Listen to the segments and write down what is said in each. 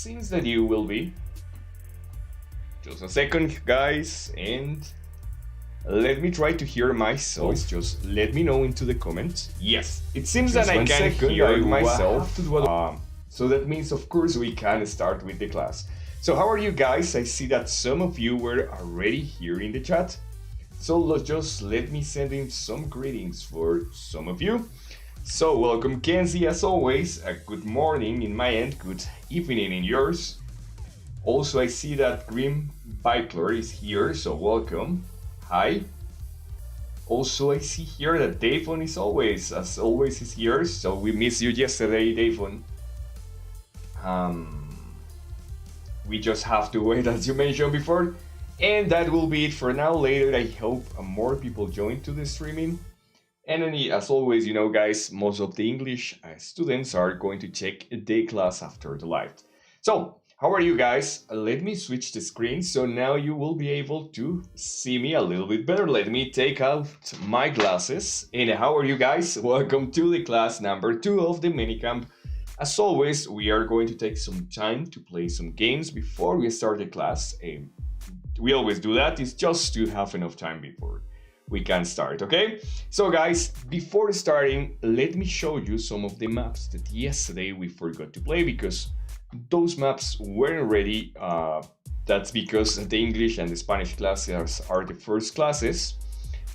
seems that you will be. Just a second, guys, and let me try to hear myself. Just let me know into the comments. Yes, it seems that I can hear myself. So that means, of course, we can start with the class. So how are you guys? I see that some of you were already here in the chat. So let me send in some greetings for some of you. So welcome Kenzie, as always. Good morning in my end, good evening in yours. Also, I see that Grim Bikler is here, so welcome. Hi. Also, I see here that Davon is as always is here, so we missed you yesterday, Davon. We just have to wait, as you mentioned before, and that will be it for now. Later, I hope more people join to the streaming. And as always, you know, guys, most of the English students are going to check the class after the live. So, how are you guys? Let me switch the screen so now you will be able to see me a little bit better. Let me take out my glasses. And how are you guys? Welcome to the class number 2 of the MiniCamp. As always, we are going to take some time to play some games before we start the class. We always do that. It's just to have enough time before we can start, okay? So guys, before starting, let me show you some of the maps that yesterday we forgot to play because those maps weren't ready. That's because the English and the Spanish classes are the first classes.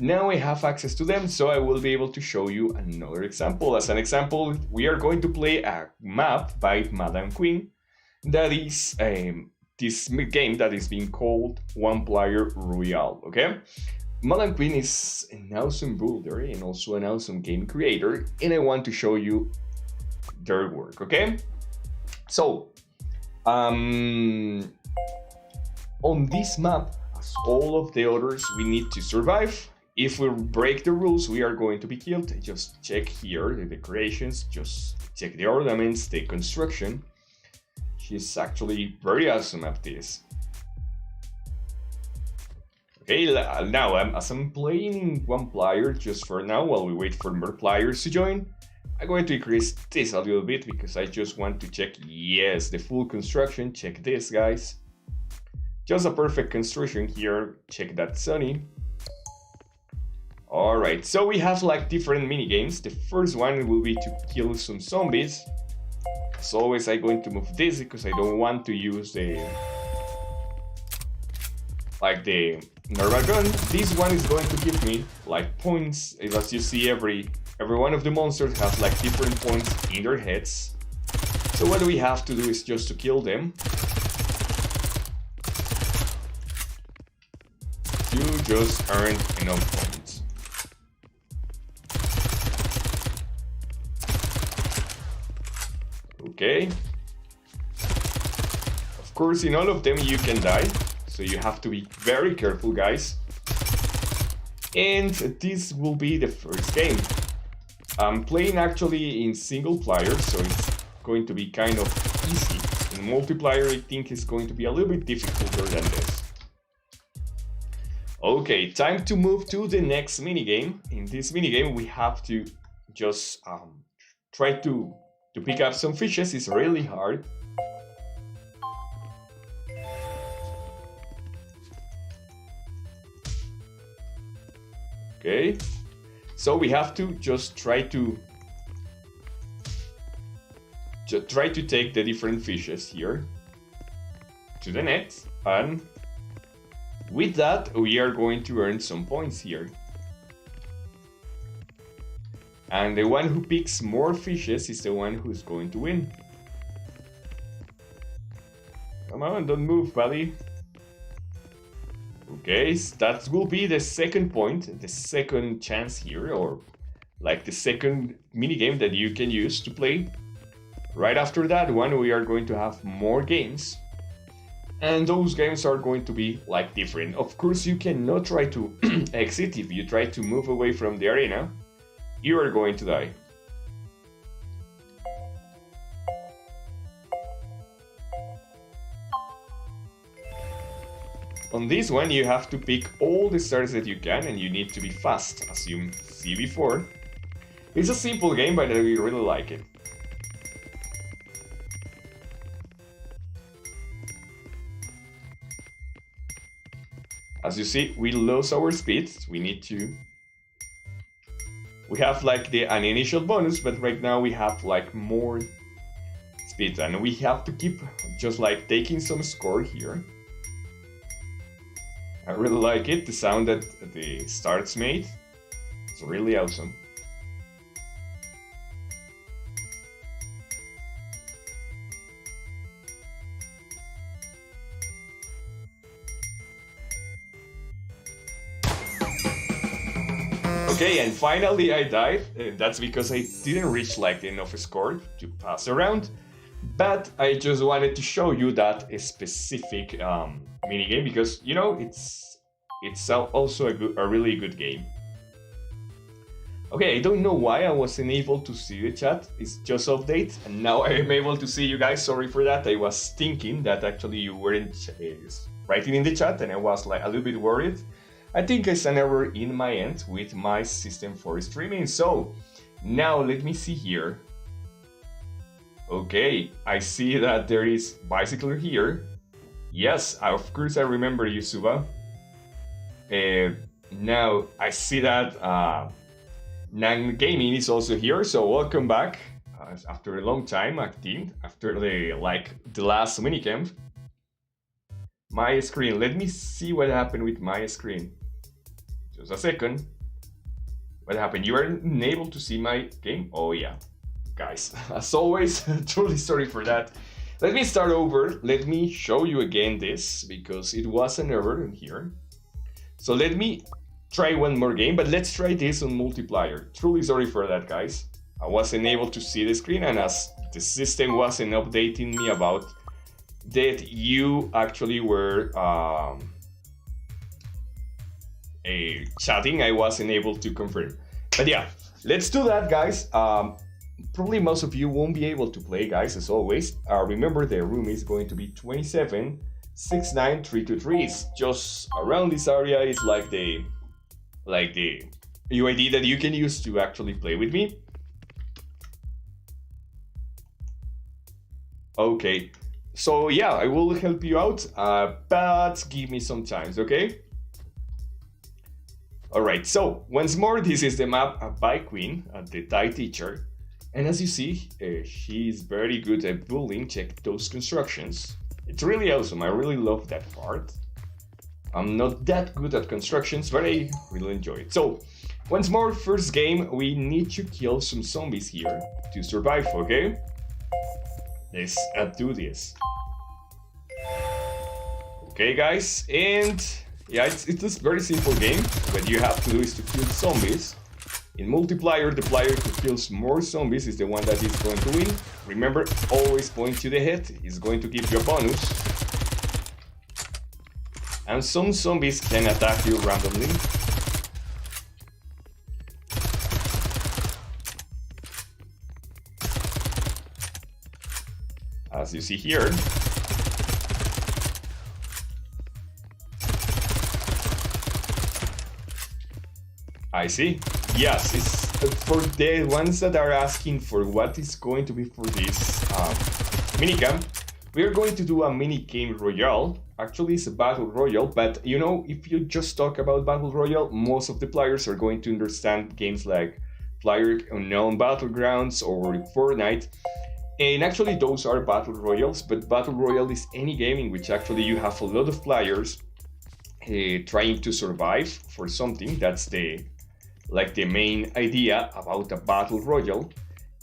Now I have access to them, so I will be able to show you another example. As an example, we are going to play a map by Madam Queen. That is this game that is being called One Player Royale, okay? Madam Queen is an awesome builder and also an awesome game creator, and I want to show you their work, okay? So, on this map, as all of the others, we need to survive. If we break the rules, we are going to be killed. Just check here the decorations, just check the ornaments, the construction. She's actually very awesome at this. Okay, now as I'm playing in one player just for now, while we wait for more players to join, I'm going to increase this a little bit because I just want to check, yes, the full construction. Check this, guys. Just a perfect construction here. Check that, Sunny. All right, so we have like different mini games. The first one will be to kill some zombies. As always, I'm going to move this because I don't want to use the normal gun. This one is going to give me like points. As you see, every one of the monsters has like different points in their heads. So what we have to do is just to kill them. You just earn enough points. Okay. Of course, in all of them you can die. So you have to be very careful, guys. And this will be the first game. I'm playing actually in single player, so it's going to be kind of easy. In multiplayer, I think it's going to be a little bit difficulter than this. Okay, time to move to the next minigame. In this minigame, we have to just try to pick up some fishes. It's really hard. Okay, so we have to just try to take the different fishes here to the net, and with that we are going to earn some points here. And the one who picks more fishes is the one who's going to win. Come on, don't move, buddy. Okay, so that will be the second point, the second chance here, or like the second minigame that you can use to play. Right after that one, we are going to have more games. And those games are going to be like different. Of course, you cannot try to exit. If you try to move away from the arena, you are going to die. On this one, you have to pick all the stars that you can, and you need to be fast, as you see before. It's a simple game, but I really like it. As you see, we lose our speed. We have like an initial bonus, but right now we have like more speed, and we have to keep just like taking some score here. I really like it, the sound that the starts made. It's really awesome. Okay, and finally I died. That's because I didn't reach like enough score to pass around. But I just wanted to show you that specific minigame because, you know, it's also a really good game. Okay, I don't know why I wasn't able to see the chat. It's just update, and now I am able to see you guys. Sorry for that. I was thinking that actually you weren't writing in the chat, and I was like a little bit worried. I think it's an error in my end with my system for streaming. So now let me see here. Okay, I see that there is bicycle here. Yes, of course I remember you, Suba. Now I see that Nan Gaming is also here, so welcome back after a long time, acting after the last minicamp. My screen. Let me see what happened with my screen. Just a second. What happened? You are unable to see my game? Oh yeah. Guys, as always, truly sorry for that. Let me start over. Let me show you again this because it was an error in here. So let me try one more game, but let's try this on multiplayer. Truly sorry for that, guys. I wasn't able to see the screen, and as the system wasn't updating me about that you actually were chatting, I wasn't able to confirm. But yeah, let's do that, guys. Probably most of you won't be able to play, guys, as always. Remember, the room is going to be 2769323. It's just around this area. It's like the UID that you can use to actually play with me. Okay, so yeah, I will help you out, but give me some time, okay? Alright, so once more, this is the map by Queen, the Thai teacher. And as you see, she is very good at building. Check those constructions. It's really awesome. I really love that part. I'm not that good at constructions, but I really enjoy it. So, once more, first game, we need to kill some zombies here to survive, okay? Let's do this. Okay, guys, and yeah, it's a very simple game. What you have to do is to kill zombies. In multiplayer, the player who kills more zombies is the one that is going to win. Remember, always point to the head. It's going to give you a bonus. And some zombies can attack you randomly. As you see here. I see. Yes, it's for the ones that are asking for what is going to be for this minicamp. We are going to do a mini-game Royale. Actually, it's a battle royale, but you know, if you just talk about battle royale, most of the players are going to understand games like PlayerUnknown Battlegrounds or Fortnite. And actually, those are battle royales, but battle royale is any game in which actually you have a lot of players trying to survive for something. That's the main idea about a battle royale.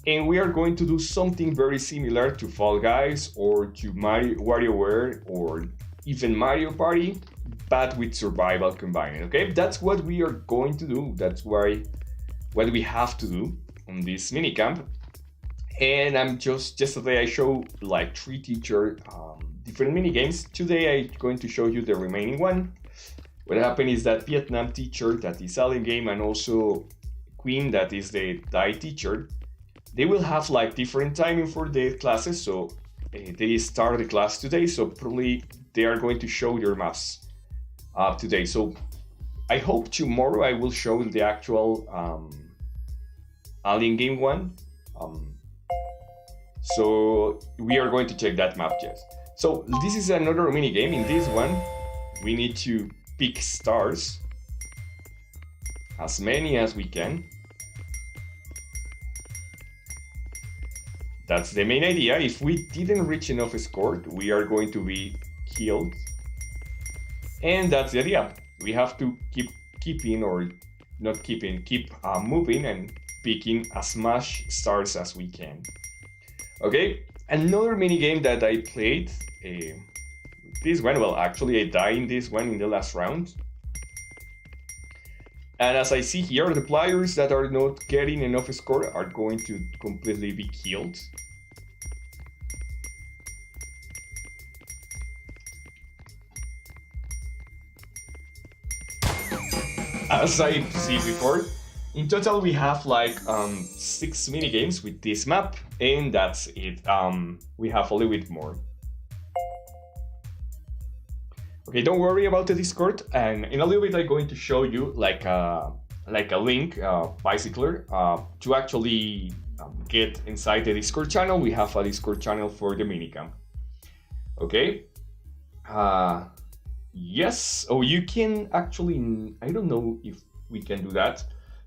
And we are going to do something very similar to Fall Guys or to WarioWare or even Mario Party, but with survival combined, okay? That's what we are going to do. That's what we have to do on this minicamp. And yesterday I showed like 3 different minigames. Today I'm going to show you the remaining one. What happened is that Vietnam teacher, that is alien game, and also Queen, that is the Thai teacher, they will have like different timing for the classes. So they start the class today, so probably they are going to show their maps today. So I hope tomorrow I will show the actual alien game one. So we are going to check that map, yes. So this is another mini game. In this one, we need to pick stars, as many as we can. That's the main idea. If we didn't reach enough score, we are going to be killed. And that's the idea. We have to keep moving and picking as much stars as we can. Okay, another mini game that I played, this one, well, actually I died in this one in the last round. And as I see here, the players that are not getting enough score are going to completely be killed. As I see before, in total we have like 6 mini games with this map, and that's it. We have a little bit more. Okay, don't worry about the Discord, and in a little bit I'm going to show you like a link, bicycler, to actually get inside the Discord channel. We have a Discord channel for the MiniCamp. Okay. Yes. Oh, you can actually. I don't know if we can do that.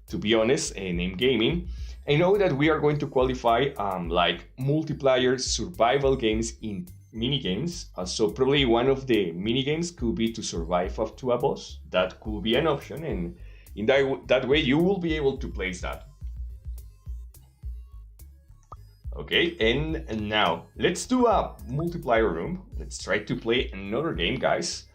To be honest, name gaming. I know that we are going to qualify like multiplayer survival games in minigames. So probably one of the minigames could be to survive up to a boss. That could be an option, and in that way you will be able to place that. Okay, and now let's do a multiplayer room. Let's try to play another game, guys.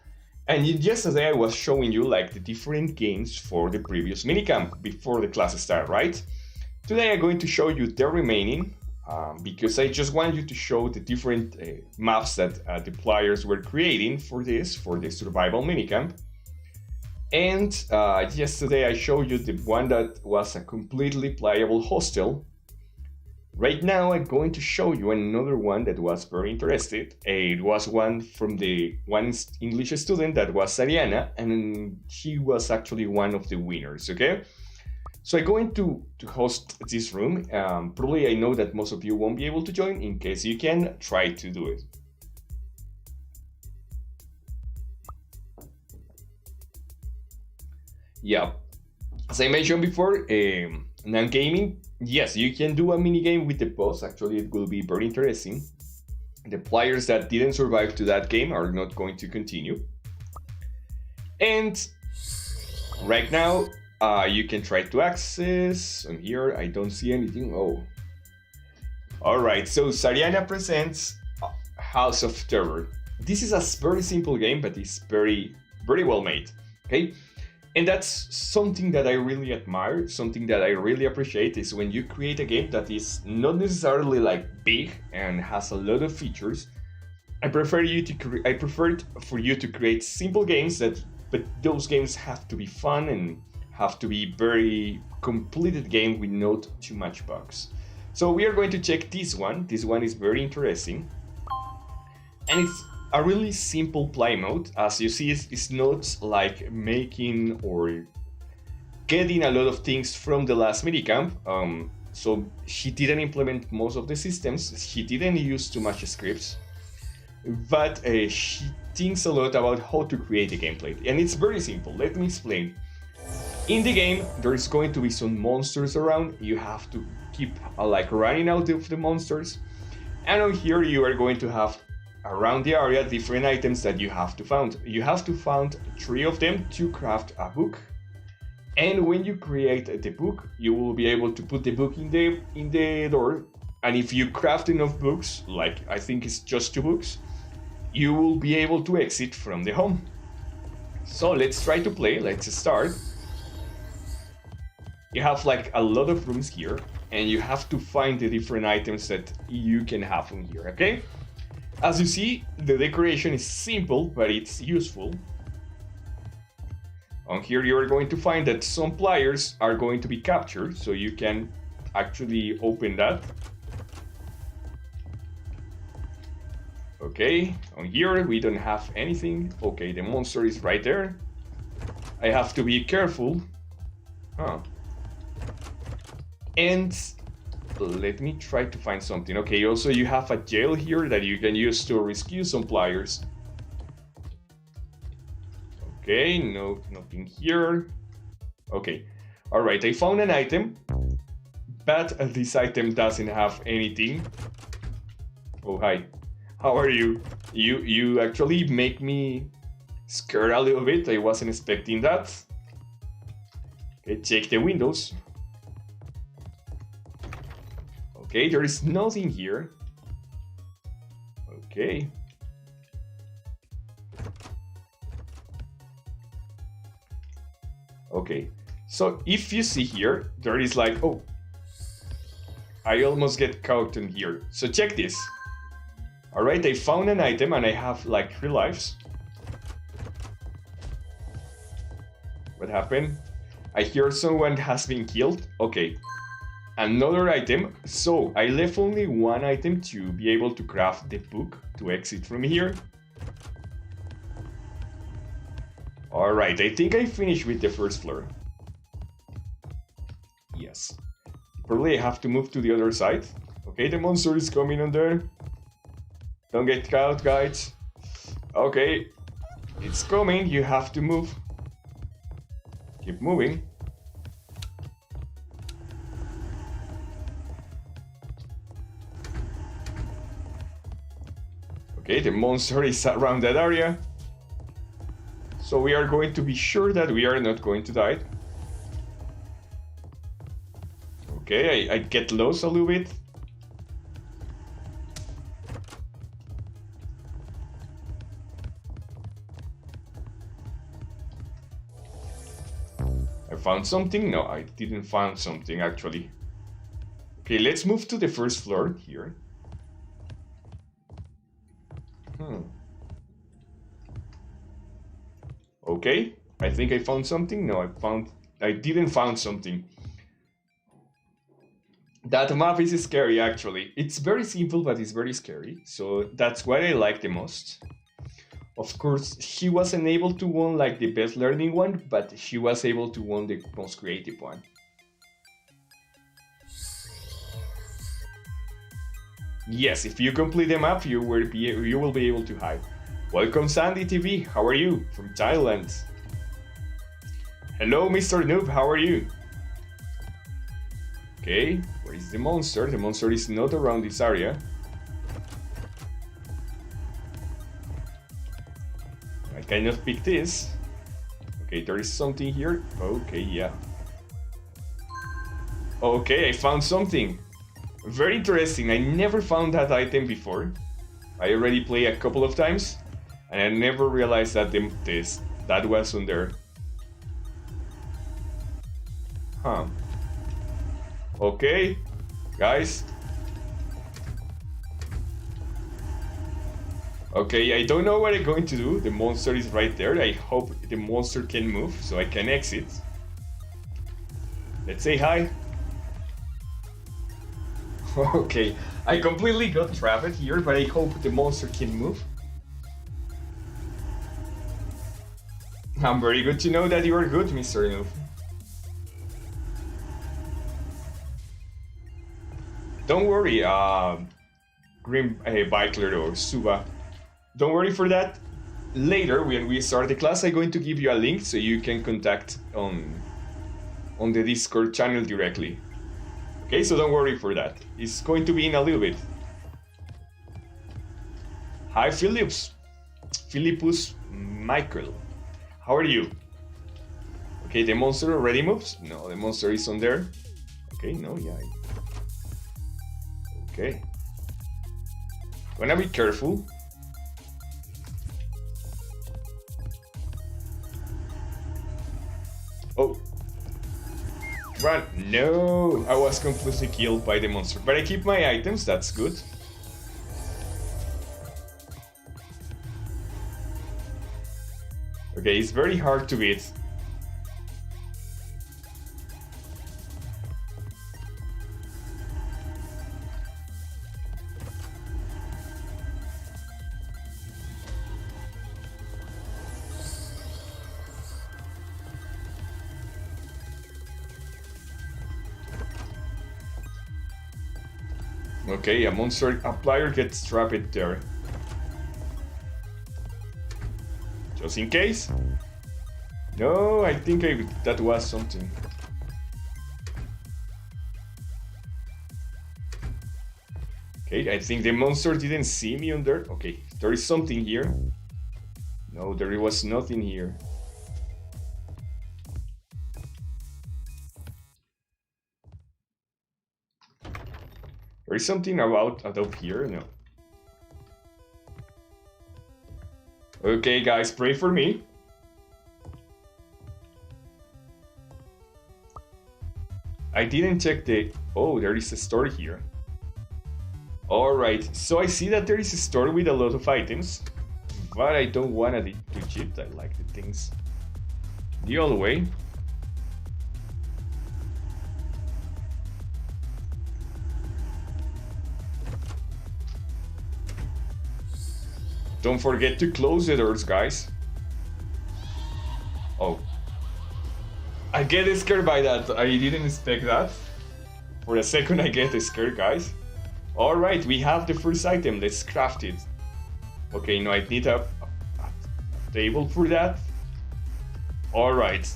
And yesterday I was showing you like the different games for the previous minicamp before the class start, right? Today I'm going to show you the remaining, because I just want you to show the different maps that the players were creating for the survival minicamp. And yesterday I showed you the one that was a completely playable hostel. Right now I'm going to show you another one that was very interesting. It was one from the one English student that was Ariana, and she was actually one of the winners, okay? So I'm going to host this room. Probably I know that most of you won't be able to join. In case you can, try to do it. Yeah, as I mentioned before, non-gaming, yes, you can do a mini game with the boss. Actually, it will be very interesting. The players that didn't survive to that game are not going to continue. And right now, you can try to access. On here, I don't see anything. Oh. All right, so Sariana presents House of Terror. This is a very simple game, but it's very, very well made. Okay. And that's something that I really admire, something that I really appreciate, is when you create a game that is not necessarily like big and has a lot of features. I prefer for you to create simple games but those games have to be fun and have to be very completed game with not too much bugs. So we are going to check this one. This one is very interesting. And it's a really simple play mode. As you see, it's not like making or getting a lot of things from the last minicamp. So she didn't implement most of the systems. She didn't use too much scripts, but she thinks a lot about how to create a gameplay. And it's very simple. Let me explain. In the game, there is going to be some monsters around. You have to keep like running out of the monsters. And on here, you are going to have around the area different items that you have to find. You have to find 3 of them to craft a book. And when you create the book, you will be able to put the book in the door. And if you craft enough books, like I think it's just 2 books, you will be able to exit from the home. So let's try to play. Let's start. You have like a lot of rooms here, and you have to find the different items that you can have on here, okay? As you see, the decoration is simple, but it's useful. On here, you are going to find that some players are going to be captured, so you can actually open that. Okay, on here, we don't have anything. Okay, the monster is right there. I have to be careful. Huh. And let me try to find something. Okay, also you have a jail here that you can use to rescue some players. Okay, no, nothing here. Okay, all right, I found an item, but this item doesn't have anything. Oh, hi. How are you? You actually make me scared a little bit. I wasn't expecting that. Okay, check the windows. Okay, there is nothing here. Okay. Okay, so if you see here, there is like, oh, I almost get caught in here. So check this. All right, I found an item and I have like 3 lives. What happened? I hear someone has been killed. Okay, another item. So I left only 1 item to be able to craft the book to exit from here. All right, I think I finished with the first floor. Yes. Probably I have to move to the other side. Okay, the monster is coming on there. Don't get caught, guys. Okay, it's coming. You have to move. Keep moving. Okay, the monster is around that area. So we are going to be sure that we are not going to die. Okay, I get lost a little bit. I found something? No, I didn't find something actually. Okay, let's move to the first floor here. Okay, I think I found something. No, I didn't find something. That map is scary actually. It's very simple, but it's very scary. So that's what I like the most. Of course, she wasn't able to win like the best learning one, but she was able to win the most creative one. Yes, if you complete the map, you will be able to hide. Welcome Sandy TV, how are you? From Thailand. Hello Mr. Noob, how are you? Okay, where is the monster? The monster is not around this area. I cannot pick this. Okay, there is something here. Okay, yeah. Okay, I found something. Very interesting. I never found that item before. I already played a couple of times, and I never realized that that was on there. Huh. Okay, guys. Okay, I don't know what I'm going to do. The monster is right there. I hope the monster can move so I can exit. Let's say hi. Okay, I completely got trapped here, but I hope the monster can move. I'm very good to know that you are good, Mr. Noob. Don't worry, Grim Bikler or Suba. Don't worry for that. Later, when we start the class, I'm going to give you a link so you can contact on the Discord channel directly. Okay, so don't worry for that. It's going to be in a little bit. Hi, Philippus Michael. How are you? Okay, the monster already moves? No, the monster is on there. Okay, no, yeah. Okay. Wanna be careful. Oh. Run. No, I was completely killed by the monster. But I keep my items, that's good. Okay, it's very hard to beat. Okay, a player gets trapped there. Just in case. No, I think that was something. Okay, I think the monster didn't see me on there. Okay, there is something here. No, there was nothing here. There is something about up here. No. Okay, guys, pray for me. I didn't check the... Oh, there is a store here. Alright, so I see that there is a store with a lot of items. But I don't want it too cheap. I like the things the old way. Don't forget to close the doors, guys. Oh. I get scared by that. I didn't expect that. For a second I get scared, guys. Alright, we have the first item. Let's craft it. Okay, no, I need a table for that. Alright.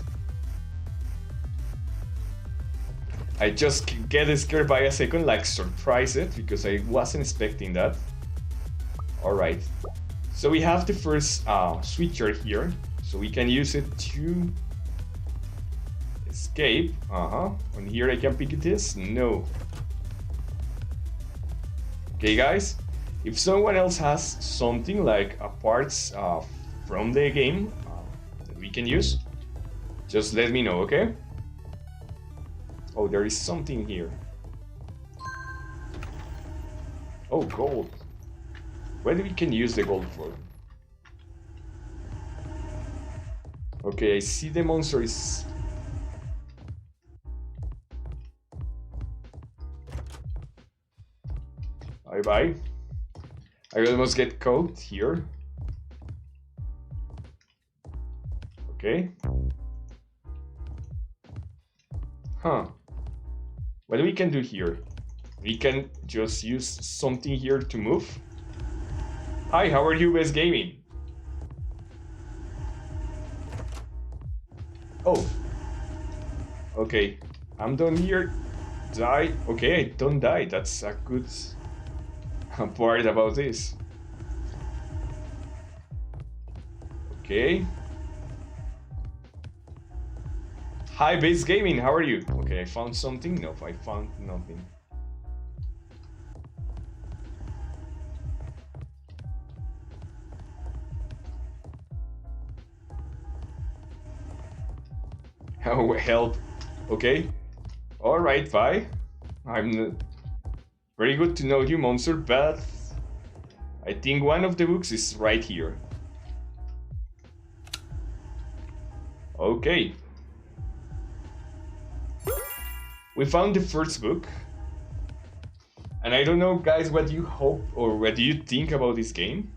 I just get scared by a second, like surprise it, because I wasn't expecting that. Alright. So we have the first switcher here, so we can use it to escape. And here I can pick this? No. Okay, guys. If someone else has something like parts from the game that we can use, just let me know, okay? Oh, there is something here. Oh, gold. What we can use the gold for? Okay, I see the monster is... Bye-bye. I almost get caught here. Okay. Huh. What we can do here? We can just use something here to move. Hi, how are you, Best Gaming? Oh. Okay. I'm done here. Die. Okay, I don't die. That's a good part about this. Okay. Hi, Base Gaming, how are you? Okay, I found something. No, I found nothing. Oh, help. Okay. Alright, bye. I'm very good to know you, monster, but I think one of the books is right here. Okay. We found the first book. And I don't know, guys, what you hope or what do you think about this game,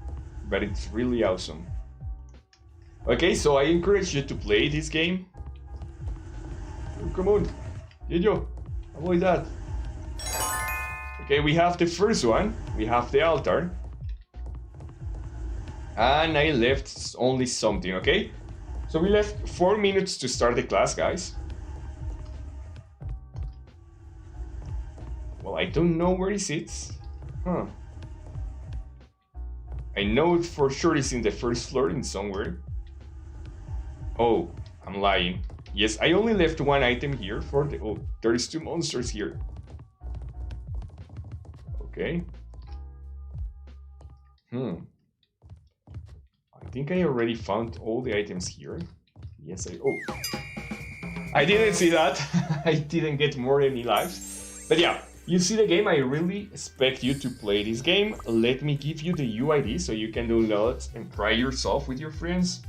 but it's really awesome. Okay, so I encourage you to play this game. Oh, come on, Yeyo, avoid that. Okay, we have the first one. We have the altar. And I left only something, okay? So we left 4 minutes to start the class, guys. Well, I don't know where it sits. Huh. I know it for sure is in the first floor in somewhere. Oh, I'm lying. Yes, I only left one item here for the... Oh, there's 2 monsters here. Okay. I think I already found all the items here. Yes, Oh. I didn't see that. I didn't get more any lives. But yeah, you see the game. I really expect you to play this game. Let me give you the UID so you can download and try yourself with your friends.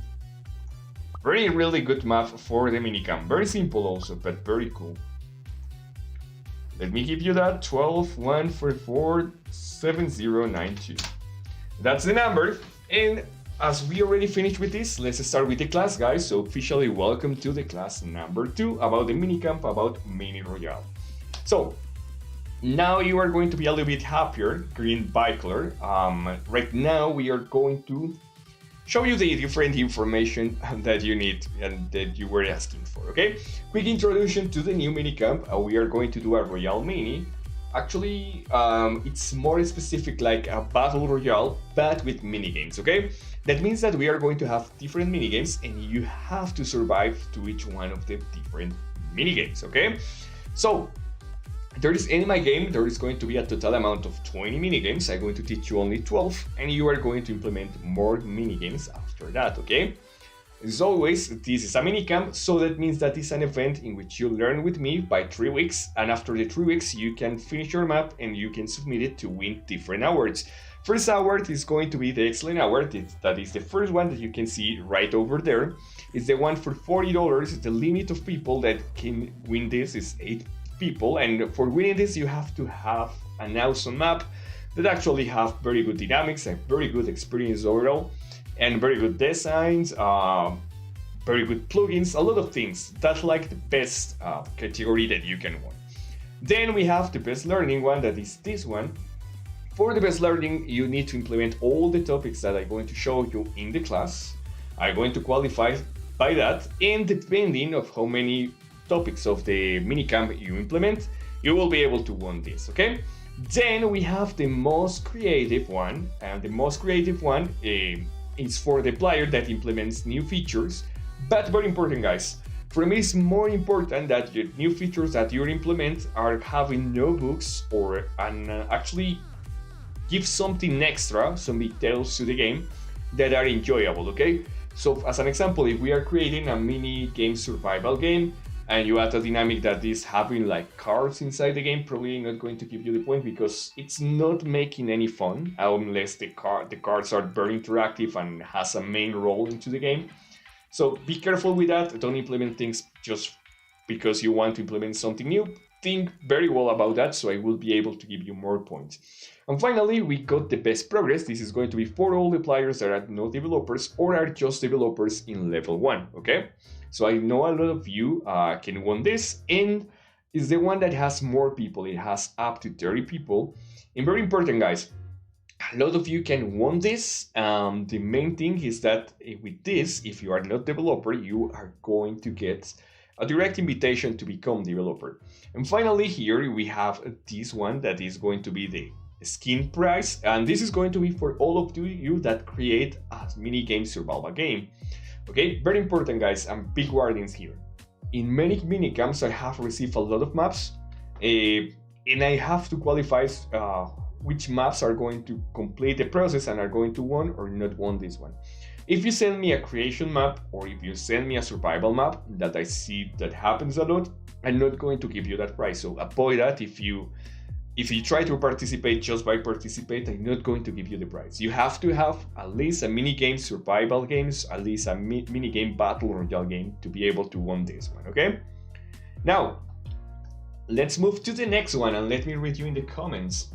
Really good map for the MiniCamp. Very simple also, but very cool. Let me give you that 12144792. That's the number. And as we already finished with this, let's start with the class, guys. So officially welcome to the class number 2 about the MiniCamp, about Mini Royale. So now you are going to be a little bit happier, green bicolor. Right now we are going to show you the different information that you need and that you were asking for, okay? Quick introduction to the new MiniCamp. We are going to do a Royale mini. Actually, it's more specific like a battle royale, but with minigames, okay? That means that we are going to have different minigames and you have to survive to each one of the different minigames, okay? So, in my game, there is going to be a total amount of 20 minigames. I'm going to teach you only 12, and you are going to implement more minigames after that, okay? As always, this is a minicamp, so that means that it's an event in which you learn with me by 3 weeks, and after the 3 weeks, you can finish your map and you can submit it to win different awards. First award is going to be the Excellent Award. That is the first one that you can see right over there. It's the one for $40. The limit of people that can win this is 8 people, and for winning this you have to have an awesome map that actually have very good dynamics and very good experience overall and very good designs, very good plugins, a lot of things. That's like the best category that you can win. Then we have the best learning one, that is this one. For the best learning, you need to implement all the topics that I'm going to show you in the class. I'm going to qualify by that, and depending of how many topics of the minicamp you implement, you will be able to win this, okay? Then we have the most creative one, and the most creative one is for the player that implements new features. But very important, guys, for me it's more important that the new features that you implement are having no bugs or actually give something extra, some details to the game that are enjoyable, okay? So as an example, if we are creating a mini game survival game, and you add a dynamic that is having like cards inside the game, probably not going to give you the point because it's not making any fun unless the cards are very interactive and has a main role into the game. So be careful with that. Don't implement things just because you want to implement something new. Think very well about that, so I will be able to give you more points. And finally, we got the best progress. This is going to be for all the players that are not developers or are just developers in level 1, okay? So I know a lot of you can win this, and it's the one that has more people. It has up to 30 people. And very important, guys, a lot of you can win this. The main thing is that with this, if you are not developer, you are going to get a direct invitation to become developer. And finally, here we have this one that is going to be the skin prize, and this is going to be for all of you that create a mini game survival game. Okay, very important, guys, and big warnings here. In many minicamps, I have received a lot of maps, and I have to qualify which maps are going to complete the process and are going to win or not win this one. If you send me a creation map or if you send me a survival map, that I see that happens a lot, I'm not going to give you that prize. So avoid that. If you try to participate just by participate, I'm not going to give you the prize. You have to have at least a mini-game survival games, at least a mini-game battle royale game to be able to win this one, okay? Now, let's move to the next one and let me read you in the comments.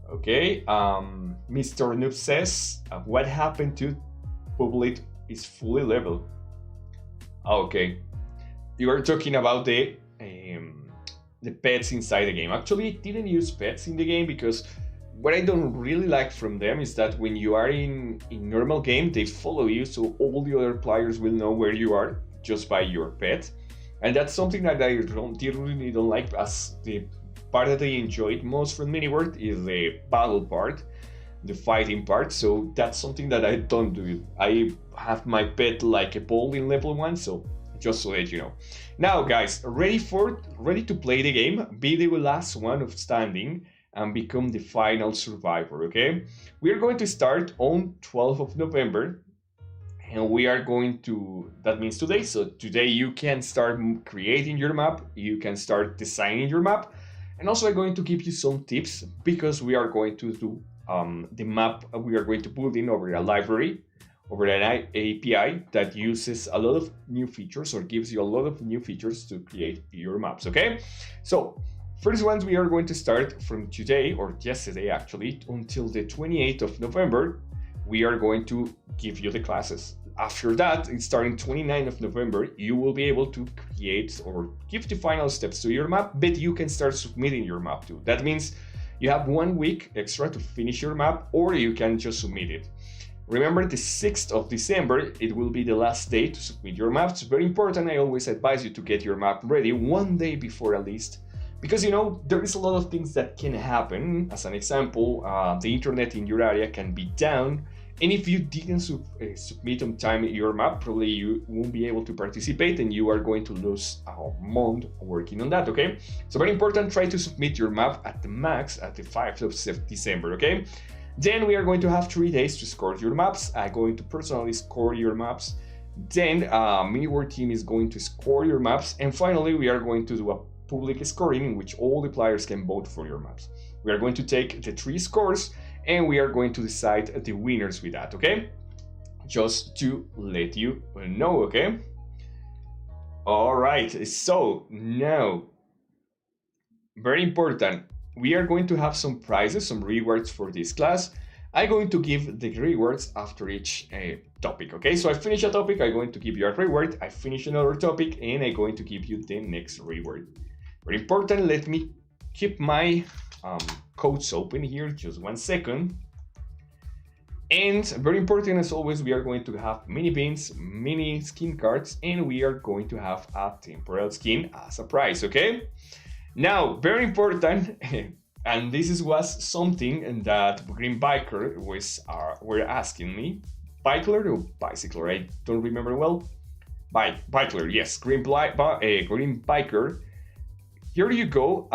Okay, Mr. Noob says, what happened to public is fully leveled? Okay, you are talking about the pets inside the game. Actually, I didn't use pets in the game because what I don't really like from them is that when you are in normal game, they follow you, so all the other players will know where you are just by your pet. And that's something that I really don't like, as the part that I enjoyed most from MiniWorld is the battle part, the fighting part, so that's something that I don't do. I have my pet like a ball in level 1, so just to let you know. Now guys, ready to play the game, be the last one of standing and become the final survivor, okay? We are going to start on 12th of November and we are going to, that means today, so today you can start creating your map, you can start designing your map, and also I'm going to give you some tips because we are going to do the map, we are going to build in over a library, over an API that uses a lot of new features or gives you a lot of new features to create your maps, okay? So first ones we are going to start from today or yesterday actually until the 28th of November. We are going to give you the classes. After that, starting 29th of November, you will be able to create or give the final steps to your map, but you can start submitting your map too. That means You have 1 week extra to finish your map, or you can just submit it. Remember, the 6th of December, it will be the last day to submit your map. It's very important. I always advise you to get your map ready 1 day before at least, because there is a lot of things that can happen. As an example, the internet in your area can be down, and if you didn't submit on time your map, probably you won't be able to participate, and you are going to lose a month working on that, okay? So very important, try to submit your map at the max at the 5th of December, okay? Then we are going to have 3 days to score your maps. I'm going to personally score your maps. Then MiniWar team is going to score your maps. And finally, we are going to do a public scoring in which all the players can vote for your maps. We are going to take the 3 scores and we are going to decide the winners with that, okay? Just to let you know, okay? All right, so now, very important. We are going to have some prizes, some rewards for this class. I'm going to give the rewards after each topic, okay? So I finish a topic, I'm going to give you a reward. I finish another topic, and I'm going to give you the next reward. Very important, let me keep my codes open here, just 1 second. And very important, as always, we are going to have mini pins, mini skin cards, and we are going to have a temporal skin as a prize, okay? Now, very important, and this was something that Green Biker were asking me. Bicycler or Bicycler? I don't remember well. Bicycler, yes. Green Biker. Here you go.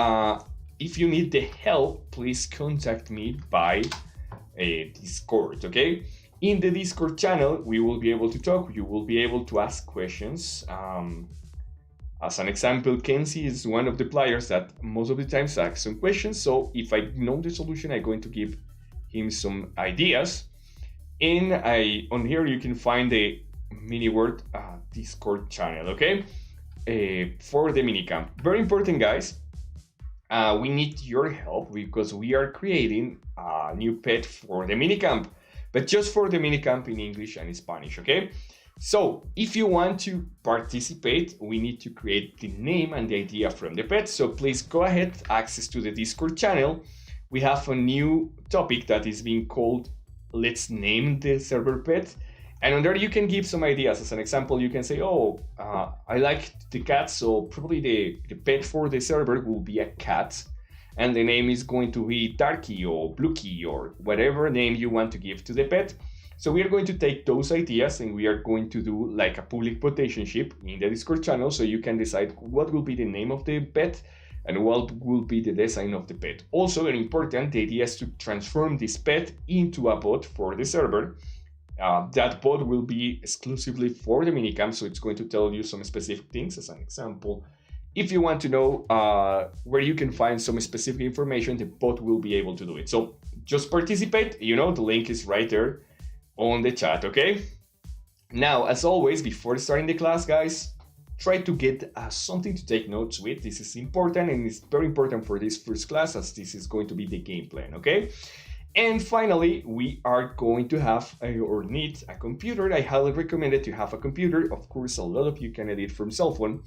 If you need the help, please contact me by Discord, okay? In the Discord channel, we will be able to talk. You will be able to ask questions. As an example, Kenzie is one of the players that most of the times asks some questions. So if I know the solution, I'm going to give him some ideas. And on here you can find the MiniWar Discord channel, okay? For the MiniCamp. Very important, guys. We need your help because we are creating a new pet for the MiniCamp, but just for the MiniCamp in English and Spanish, okay? So if you want to participate, we need to create the name and the idea from the pet. So please go ahead, access to the Discord channel. We have a new topic that is being called Let's Name the Server Pet. And on there you can give some ideas. As an example, you can say, I like the cat, so probably the pet for the server will be a cat. And the name is going to be Darky or Bluky or whatever name you want to give to the pet. So we are going to take those ideas and we are going to do like a public potentialship in the Discord channel, so you can decide what will be the name of the pet and what will be the design of the pet. Also very important, the idea is to transform this pet into a bot for the server. That bot will be exclusively for the minicamp, so it's going to tell you some specific things. As an example, if you want to know where you can find some specific information, the bot will be able to do it. So just participate, the link is right there on the chat, okay? Now, as always, before starting the class, guys, try to get something to take notes with. This is important, and it's very important for this first class, as this is going to be the game plan, okay? And finally, we are going to have or need a computer. I highly recommend it to have a computer. Of course, a lot of you can edit from cell phone.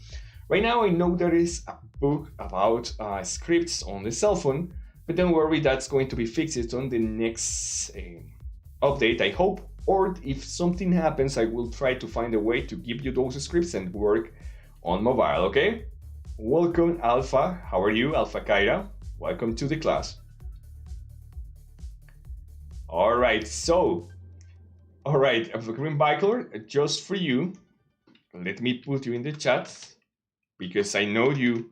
Right now, I know there is a book about scripts on the cell phone, but don't worry, that's going to be fixed on the next update, I hope. Or if something happens, I will try to find a way to give you those scripts and work on mobile, okay? Welcome, Alpha. How are you, Alpha Kaira? Welcome to the class. All right, Green Biker, just for you, let me put you in the chat because I know you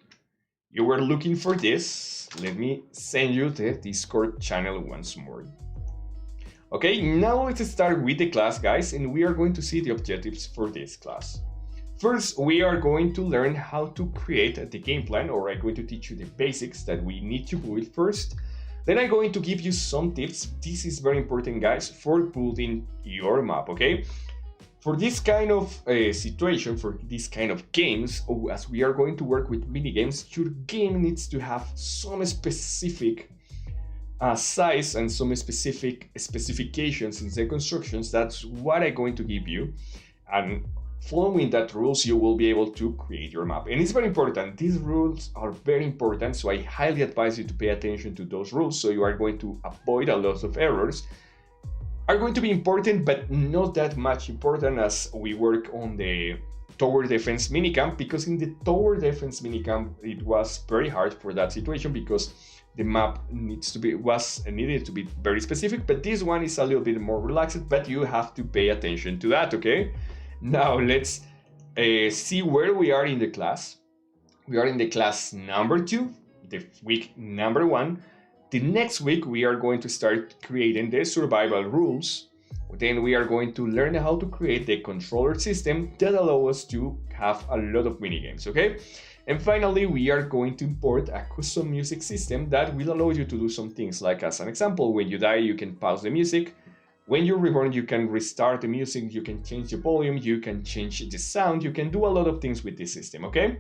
were looking for this. Let me send you the Discord channel once more. Okay, now let's start with the class, guys, and we are going to see the objectives for this class. First, we are going to learn how to create the game plan, or I'm going to teach you the basics that we need to build first. Then I'm going to give you some tips. This is very important, guys, for building your map, okay? For this kind of situation, for this kind of games, as we are going to work with minigames, your game needs to have some specific size and some specific specifications in the constructions. That's what I'm going to give you. And following that rules, you will be able to create your map. And it's very important. These rules are very important, so I highly advise you to pay attention to those rules, so you are going to avoid a lot of errors. Are going to be important, but not that much important as we work on the tower defense minicamp, because in the tower defense minicamp it was very hard for that situation because the map needed to be very specific. But this one is a little bit more relaxed, but you have to pay attention to that. Okay, now let's see where we are in the class. We are in the class number 2, the week number 1. The next week, we are going to start creating the survival rules. Then we are going to learn how to create the controller system that allows us to have a lot of minigames, okay? And finally, we are going to import a custom music system that will allow you to do some things. Like as an example, when you die, you can pause the music. When you reborn, you can restart the music, you can change the volume, you can change the sound, you can do a lot of things with this system, okay?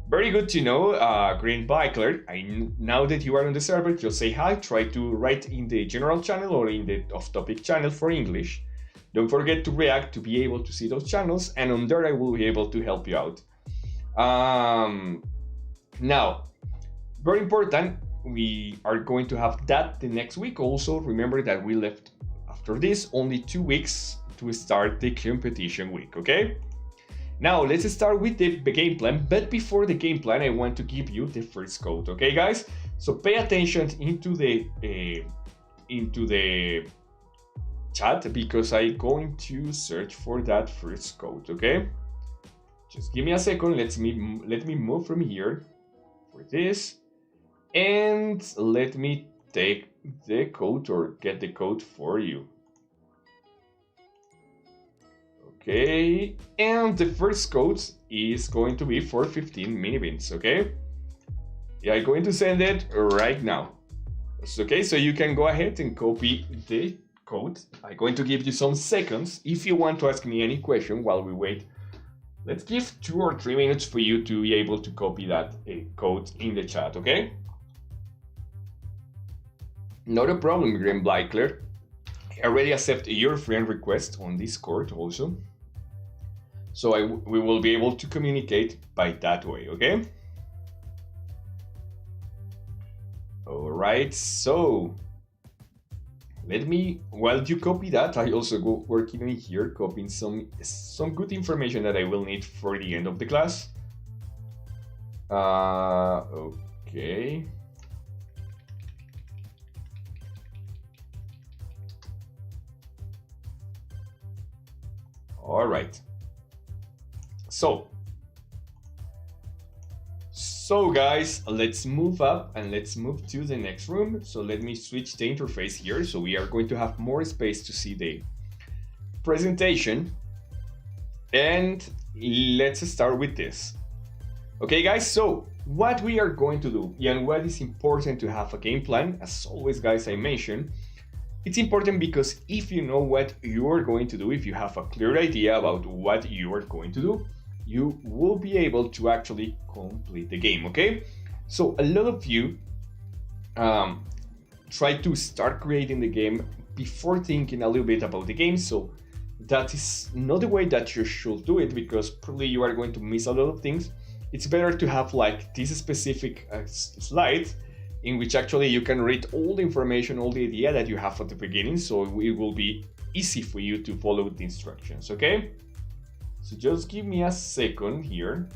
Very good to know, Green Biker. Now that you are on the server, just say hi, try to write in the general channel or in the off-topic channel for English. Don't forget to react to be able to see those channels, and on there I will be able to help you out. Now, very important, we are going to have that the next week. Also, remember that we left after this only 2 weeks to start the competition week, okay? Now, let's start with the game plan, but before the game plan, I want to give you the first code, okay, guys? So pay attention into the chat, because I'm going to search for that first code, okay? Just give me a second, let me move from here for this, and let me take the code or get the code for you. Okay, and the first code is going to be for 15 minibins, okay? Yeah, I'm going to send it right now. Okay, so you can go ahead and copy the code. I'm going to give you some seconds. If you want to ask me any question while we wait, let's give 2 or 3 minutes for you to be able to copy that code in the chat, okay? Not a problem, Green Blackler. I already accept your friend request on Discord also. So we will be able to communicate by that way, okay? All right, so let me, while you copy that, I also go working in here, copying some good information that I will need for the end of the class. Okay. All right. So guys, let's move up and let's move to the next room. So let me switch the interface here. So we are going to have more space to see the presentation. And let's start with this. Okay guys, so what we are going to do and what is important to have a game plan, as always guys, I mentioned, it's important because if you know what you are going to do, if you have a clear idea about what you are going to do, you will be able to actually complete the game, okay? So a lot of you try to start creating the game before thinking a little bit about the game, so that is not the way that you should do it, because probably you are going to miss a lot of things. It's better to have like this specific slide in which actually you can read all the information, all the idea that you have at the beginning, so it will be easy for you to follow the instructions, okay? So just give me a second here.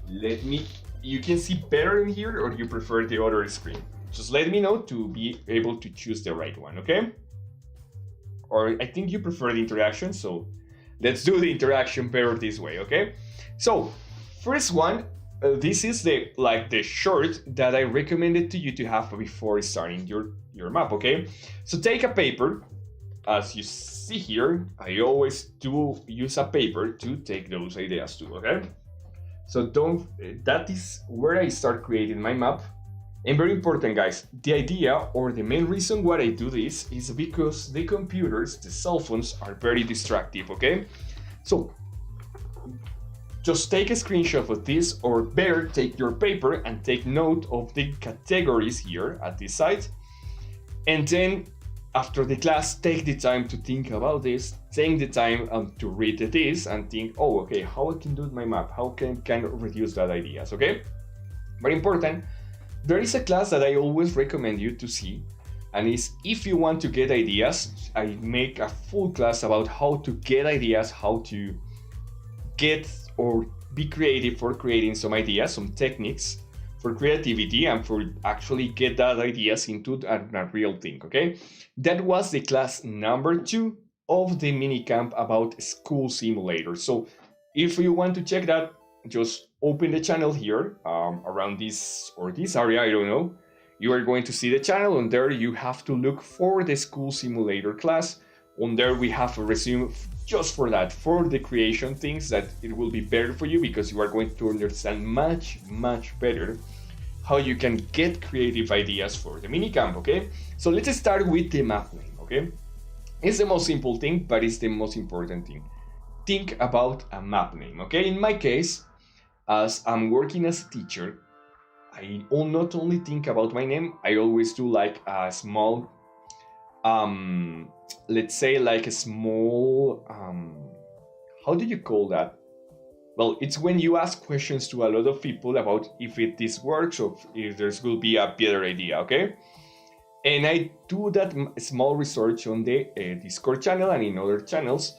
You can see better in here, or you prefer the other screen? Just let me know to be able to choose the right one, okay? Or I think you prefer the interaction, so let's do the interaction better this way, okay? So first one, this is the short that I recommended to you to have before starting your map, okay? So take a paper. As you see here, I always do use a paper to take those ideas too, okay? So that is where I start creating my map. And very important guys, the idea or the main reason why I do this is because the computers, the cell phones are very distractive, okay? So just take a screenshot of this, or better take your paper and take note of the categories here at this site. And then after the class, take the time to think about this, take the time to read this and think, oh, okay, how I can do my map, how can reduce that ideas, okay? Very important. There is a class that I always recommend you to see, and is if you want to get ideas, I make a full class about how to get ideas, how to get or be creative for creating some ideas, some techniques for creativity and for actually get that ideas into a real thing, okay? That was the class number 2 of the MiniCamp about school simulator. So if you want to check that, just open the channel here around this or this area, I don't know. You are going to see the channel, and there you have to look for the school simulator class. On there we have a resume just for that, for the creation things, that it will be better for you because you are going to understand much better how you can get creative ideas for the MiniCamp, okay? So let's start with the map name, okay? It's the most simple thing, but it's the most important thing. Think about a map name, okay? In my case, as I'm working as a teacher, I not only think about my name, I always do like a small, let's say like a small, how do you call that? Well, it's when you ask questions to a lot of people about if this works or if there's will be a better idea, okay? And I do that small research on the Discord channel and in other channels.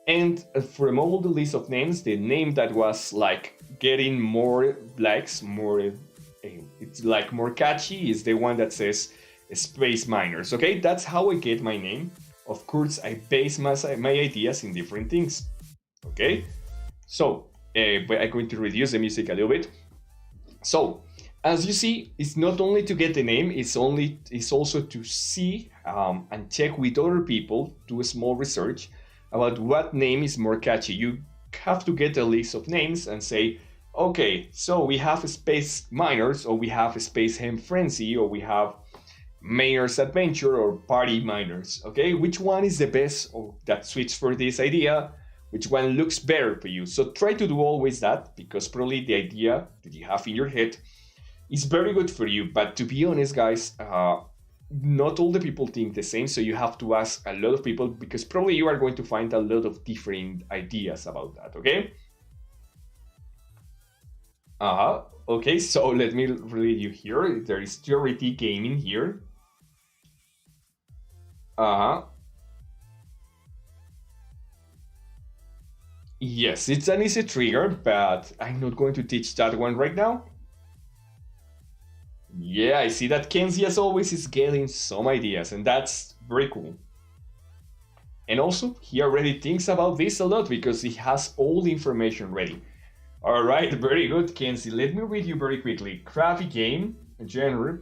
And from all the list of names, the name that was like getting more likes, more, it's like more catchy, is the one that says Space Miners, okay? That's how I get my name. Of course, I base my ideas in different things, okay? So, but I'm going to reduce the music a little bit. So, as you see, it's not only to get the name, it's also to see and check with other people, do a small research about what name is more catchy. You have to get a list of names and say, okay, so we have Space Miners, or we have Space Hem Frenzy, or we have Mayor's Adventure, or Party Miners, okay? Which one is the best or that suits for this idea? Which one looks better for you? So try to do always that, because probably the idea that you have in your head is very good for you. But to be honest, guys, not all the people think the same. So you have to ask a lot of people, because probably you are going to find a lot of different ideas about that, okay? Okay, so let me read you here. There is Theory Gaming here. Yes, it's an easy trigger, but I'm not going to teach that one right now. Yeah, I see that Kenzie, as always, is getting some ideas, and that's very cool. And also, he already thinks about this a lot because he has all the information ready. All right, very good, Kenzie. Let me read you very quickly. Crappy game, genre,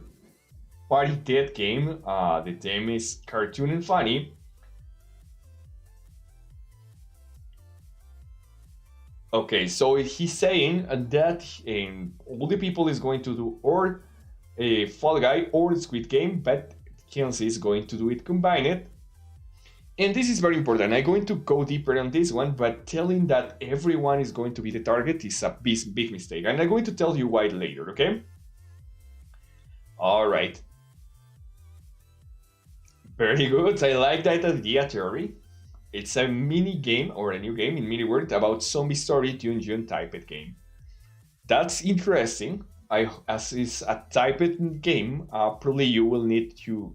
party dead game. The theme is cartoon and funny. Okay, so he's saying that all the people is going to do or a Fall Guy or Squid Game, but Kenzie is going to do it combined. And this is very important. I'm going to go deeper on this one, but telling that everyone is going to be the target is a big mistake. And I'm going to tell you why later, okay? All right. Very good. I like that idea, Theory. It's a mini game or a new game in MiniWord about zombie story dungeon typed game. That's interesting. As is a typed game, probably you will need to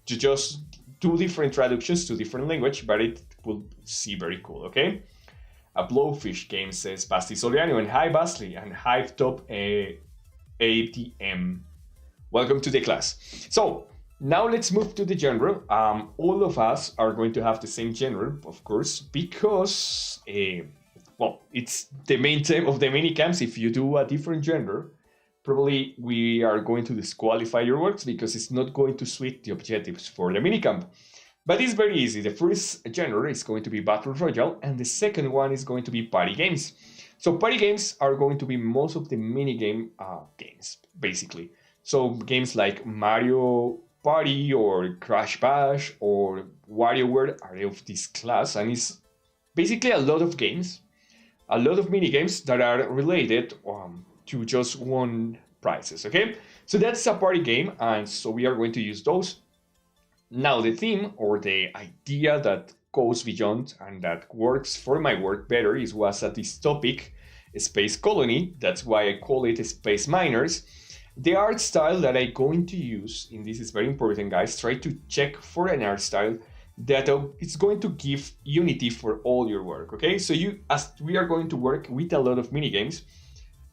just do different traductions to different language, but it will see very cool, okay? A Blowfish game, says Basti Soliano, and hi Basti, and hi Top ATM. Welcome to the class. So, now let's move to the genre. All of us are going to have the same genre, of course, because, well, it's the main theme of the MiniCamps. If you do a different genre, probably we are going to disqualify your works because it's not going to suit the objectives for the MiniCamp. But it's very easy. The first genre is going to be Battle Royale, and the second one is going to be party games. So party games are going to be most of the minigame games, basically. So games like Mario Party or Crash Bash or WarioWare are of this class, and it's basically a lot of games, a lot of minigames that are related to just won prizes, okay? So that's a party game, and so we are going to use those. Now, the theme or the idea that goes beyond and that works for my work better is was a dystopic space colony. That's why I call it Space Miners. The art style that I'm going to use, and this is very important, guys, try to check for an art style that it's going to give unity for all your work, okay? So as we are going to work with a lot of mini games,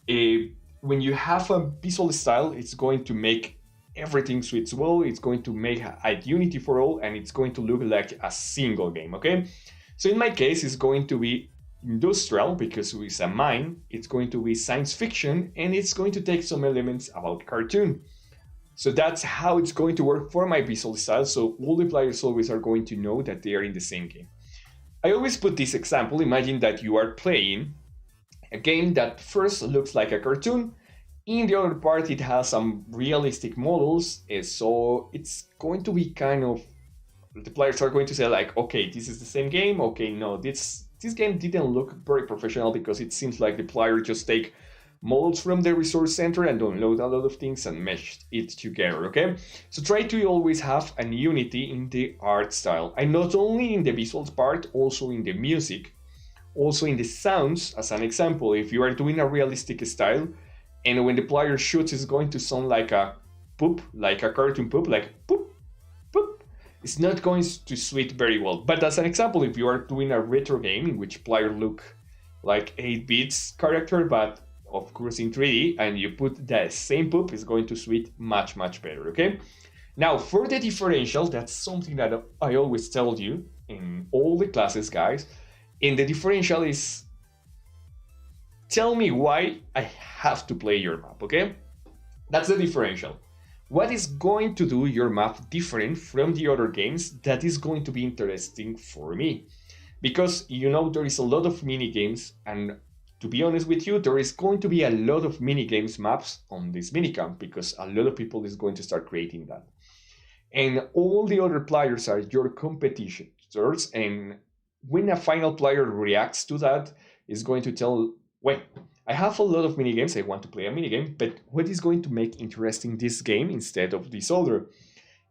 when you have a visual style, it's going to make everything suits well, it's going to make a unity for all, and it's going to look like a single game, okay? So in my case, it's going to be industrial because it's a mine, it's going to be science fiction, and it's going to take some elements about cartoon. So that's how it's going to work for my visual style, so all the players always are going to know that they are in the same game. I always put this example, imagine that you are playing a game that first looks like a cartoon, in the other part it has some realistic models, so it's going to be kind of, the players are going to say like, okay, this is the same game, okay, no, this game didn't look very professional because it seems like the player just take models from the resource center and download a lot of things and mesh it together, okay? So try to always have a unity in the art style, and not only in the visuals part, also in the music, also in the sounds. As an example, if you are doing a realistic style, and when the player shoots, it's going to sound like a poop, like a cartoon poop, like poop, poop. It's not going to suit very well. But as an example, if you are doing a retro game in which player look like 8 bits character, but of course in 3D, and you put the same poop, it's going to suit much, much better, okay? Now, for the differential, that's something that I always tell you in all the classes, guys. And the differential is, tell me why I have to play your map, okay? That's the differential. What is going to do your map different from the other games that is going to be interesting for me? Because you know there is a lot of mini games, and to be honest with you, there is going to be a lot of mini games maps on this minicamp because a lot of people is going to start creating that. And all the other players are your competitors, and when a final player reacts to that, is going to tell, wait, I have a lot of minigames, I want to play a minigame, but what is going to make interesting this game instead of this other?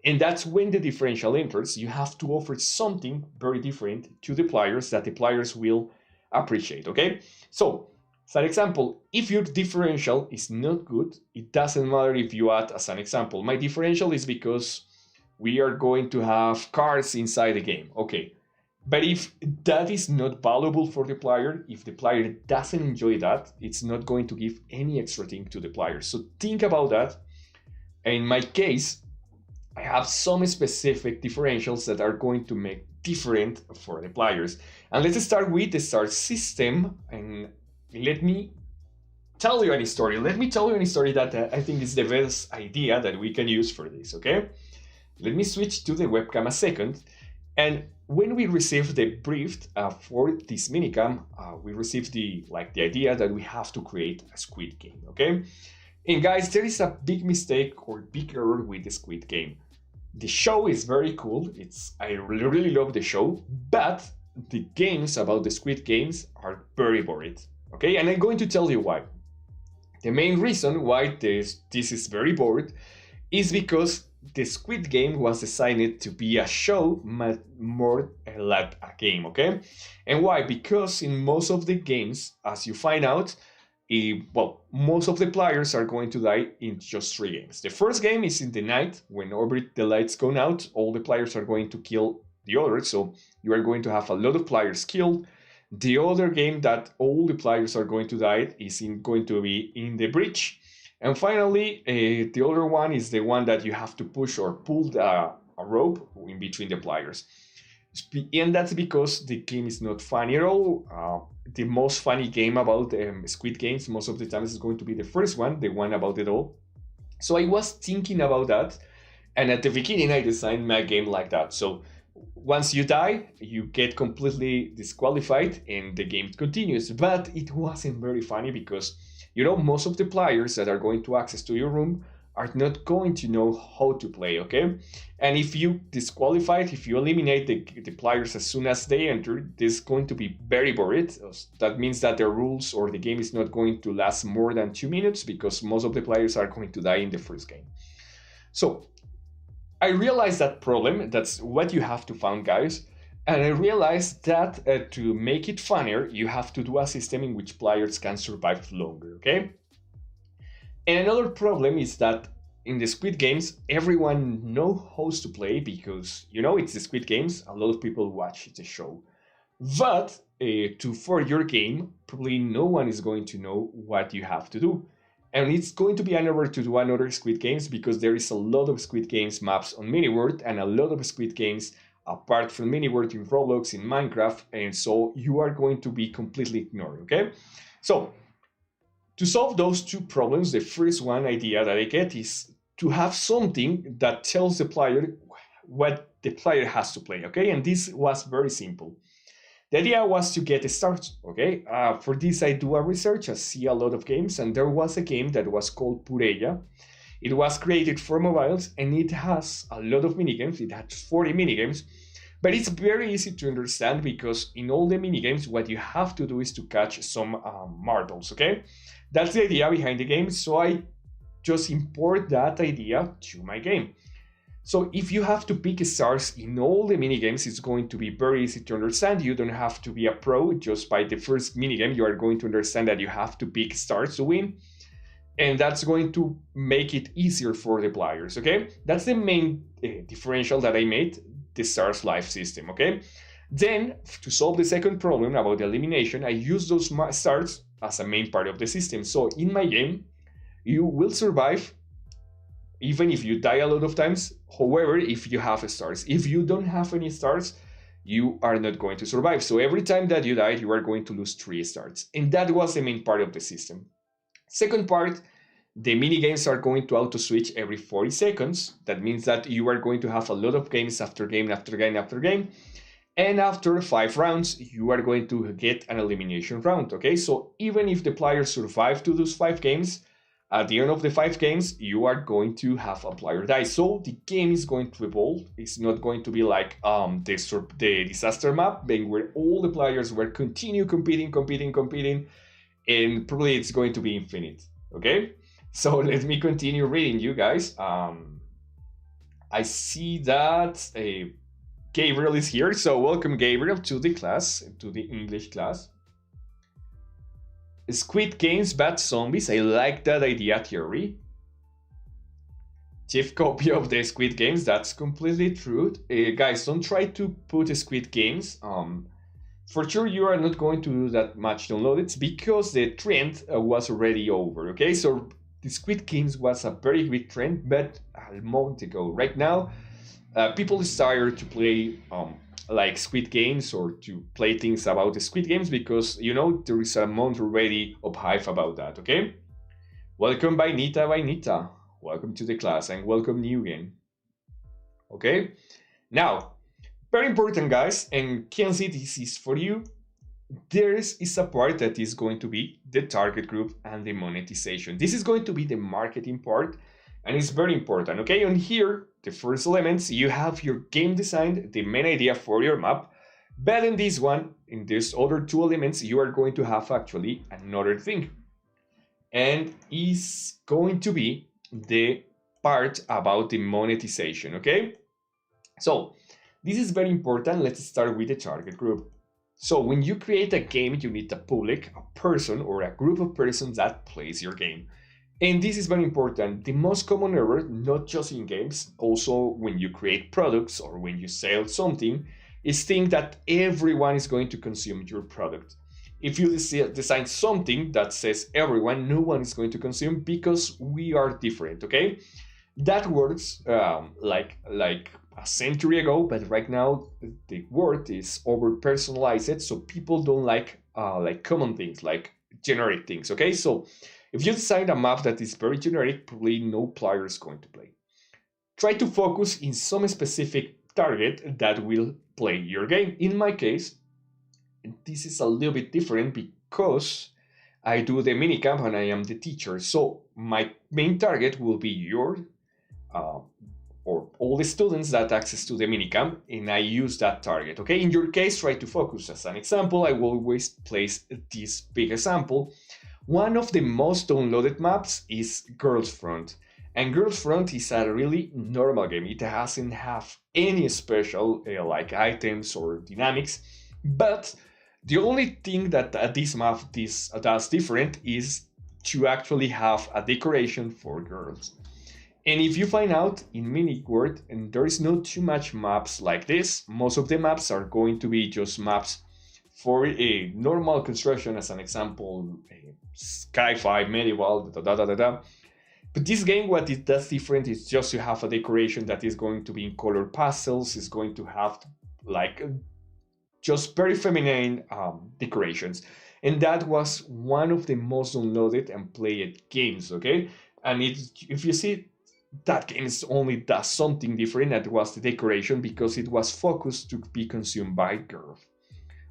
And that's when the differential enters. You have to offer something very different to the players that the players will appreciate, okay? So, as an example, if your differential is not good, it doesn't matter if you add, as an example, my differential is because we are going to have cards inside the game, okay? But if that is not valuable for the player, if the player doesn't enjoy that, it's not going to give any extra thing to the player. So think about that. In my case, I have some specific differentials that are going to make different for the players. And let's start with the start system. And let me tell you any story. Let me tell you any story that I think is the best idea that we can use for this, okay? Let me switch to the webcam a second. And when we received the brief for this minicam, we received the idea that we have to create a squid game, okay? And guys, there is a big mistake or big error with the squid game. The show is very cool. I really love the show, but the games about the squid games are very boring, okay? And I'm going to tell you why. The main reason why this is very boring is because the Squid Game was designed to be a show, more like a game, okay? And why? Because in most of the games, as you find out, most of the players are going to die in just 3 games. The first game is in the night, when the lights go out, all the players are going to kill the others, so you are going to have a lot of players killed. The other game that all the players are going to die is going to be in the bridge. And finally, the other one is the one that you have to push or pull a rope in between the players. And that's because the game is not funny at all. The most funny game about Squid Games most of the time is going to be the first one, the one about it all. So I was thinking about that, and at the beginning I designed my game like that. So once you die, you get completely disqualified and the game continues. But it wasn't very funny because most of the players that are going to access to your room are not going to know how to play, okay? And if you disqualify, if you eliminate the players as soon as they enter, this is going to be very boring. That means that the rules or the game is not going to last more than 2 minutes because most of the players are going to die in the first game. So I realized that problem. That's what you have to find, guys. And I realized that to make it funnier, you have to do a system in which players can survive longer, okay? And another problem is that in the Squid Games, everyone knows how to play because, it's the Squid Games, a lot of people watch the show. But for your game, probably no one is going to know what you have to do. And it's going to be an hour to do another Squid Games because there is a lot of Squid Games maps on MiniWorld and a lot of Squid Games apart from MiniWorld in Roblox, in Minecraft, and so you are going to be completely ignored, okay? So, to solve those two problems, the first one idea that I get is to have something that tells the player what the player has to play, okay? And this was very simple. The idea was to get a start, okay? For this, I do a research, I see a lot of games, and there was a game that was called Pureya. It was created for mobiles, and it has a lot of minigames. It has 40 minigames, but it's very easy to understand because in all the minigames, what you have to do is to catch some marbles, okay? That's the idea behind the game, so I just import that idea to my game. So if you have to pick stars in all the minigames, it's going to be very easy to understand. You don't have to be a pro. Just by the first minigame, you are going to understand that you have to pick stars to win. And that's going to make it easier for the players, okay? That's the main differential that I made, the stars life system, okay? Then, to solve the second problem about the elimination, I use those stars as a main part of the system. So in my game, you will survive even if you die a lot of times. However, if you have stars, if you don't have any stars, you are not going to survive. So every time that you die, you are going to lose 3 stars. And that was the main part of the system. Second part, the mini games are going to auto switch every 40 seconds. That means that you are going to have a lot of games after game after game after game. And after 5 rounds, you are going to get an elimination round, okay? So even if the players survive to those 5 games, at the end of the 5 games, you are going to have a player die. So the game is going to evolve. It's not going to be like the disaster map, where all the players were continue competing, and probably it's going to be infinite, okay? So let me continue reading you guys. I see that Gabriel is here. So welcome, Gabriel, to the class, to the English class. Squid Games, Bad Zombies. I like that idea theory. Chief copy of the Squid Games. That's completely true. Guys, don't try to put Squid Games. For sure, you are not going to do that much downloads because the trend was already over. Okay, so the Squid Games was a very big trend, but a month ago. Right now, people desire to play like Squid Games or to play things about the Squid Games because, there is a month already of hype about that, okay? Welcome by Nita. Welcome to the class and welcome new game. Okay? Now, very important, guys, and Kenzie, this is for you. There is a part that is going to be the target group and the monetization. This is going to be the marketing part, and it's very important, okay? On here, the first elements, you have your game design, the main idea for your map. But in this one, in these other 2 elements, you are going to have actually another thing. And is going to be the part about the monetization, okay? So, this is very important. Let's start with the target group. So, when you create a game, you need a public, a person, or a group of persons that plays your game. And this is very important. The most common error, not just in games, also when you create products or when you sell something, is think that everyone is going to consume your product. If you design something that says everyone, no one is going to consume because we are different, okay? That works like a century ago, but right now the word is over personalized, so people don't like common things, like generic things, okay? So if you design a map that is very generic, probably no player is going to play. Try to focus in some specific target that will play your game. In my case, this is a little bit different because I do the MiniCamp and I am the teacher. So my main target will be your or all the students that access to the MiniCamp, and I use that target. Okay, in your case, try to focus. As an example, I will always place this big example. One of the most downloaded maps is Girls Front. And Girls Front is a really normal game. It doesn't have any special like items or dynamics, but the only thing that this map does different is to actually have a decoration for girls. And if you find out in MiniWorld, and there is not too much maps like this, most of the maps are going to be just maps for a normal construction, as an example, sci-fi, medieval, da da da da da. But this game, what it does different is just you have a decoration that is going to be in color pastels, is going to have like just very feminine decorations. And that was one of the most downloaded and played games, okay? And if you see, that game only does something different, that was the decoration, because it was focused to be consumed by girls.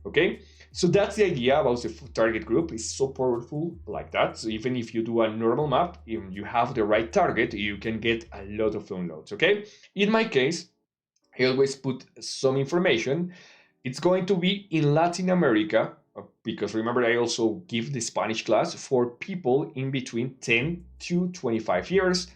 Okay, so that's the idea about the target group. It's so powerful like that. So even if you do a normal map, if you have the right target, you can get a lot of downloads. Okay, in my case, I always put some information. It's going to be in Latin America, because remember, I also give the Spanish class for people in between 10 to 25 years.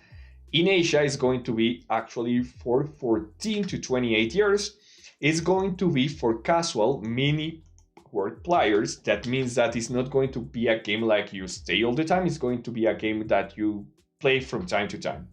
In Asia, it's going to be actually for 14 to 28 years. It's going to be for casual mini world players. That means that it's not going to be a game like you stay all the time. It's going to be a game that you play from time to time.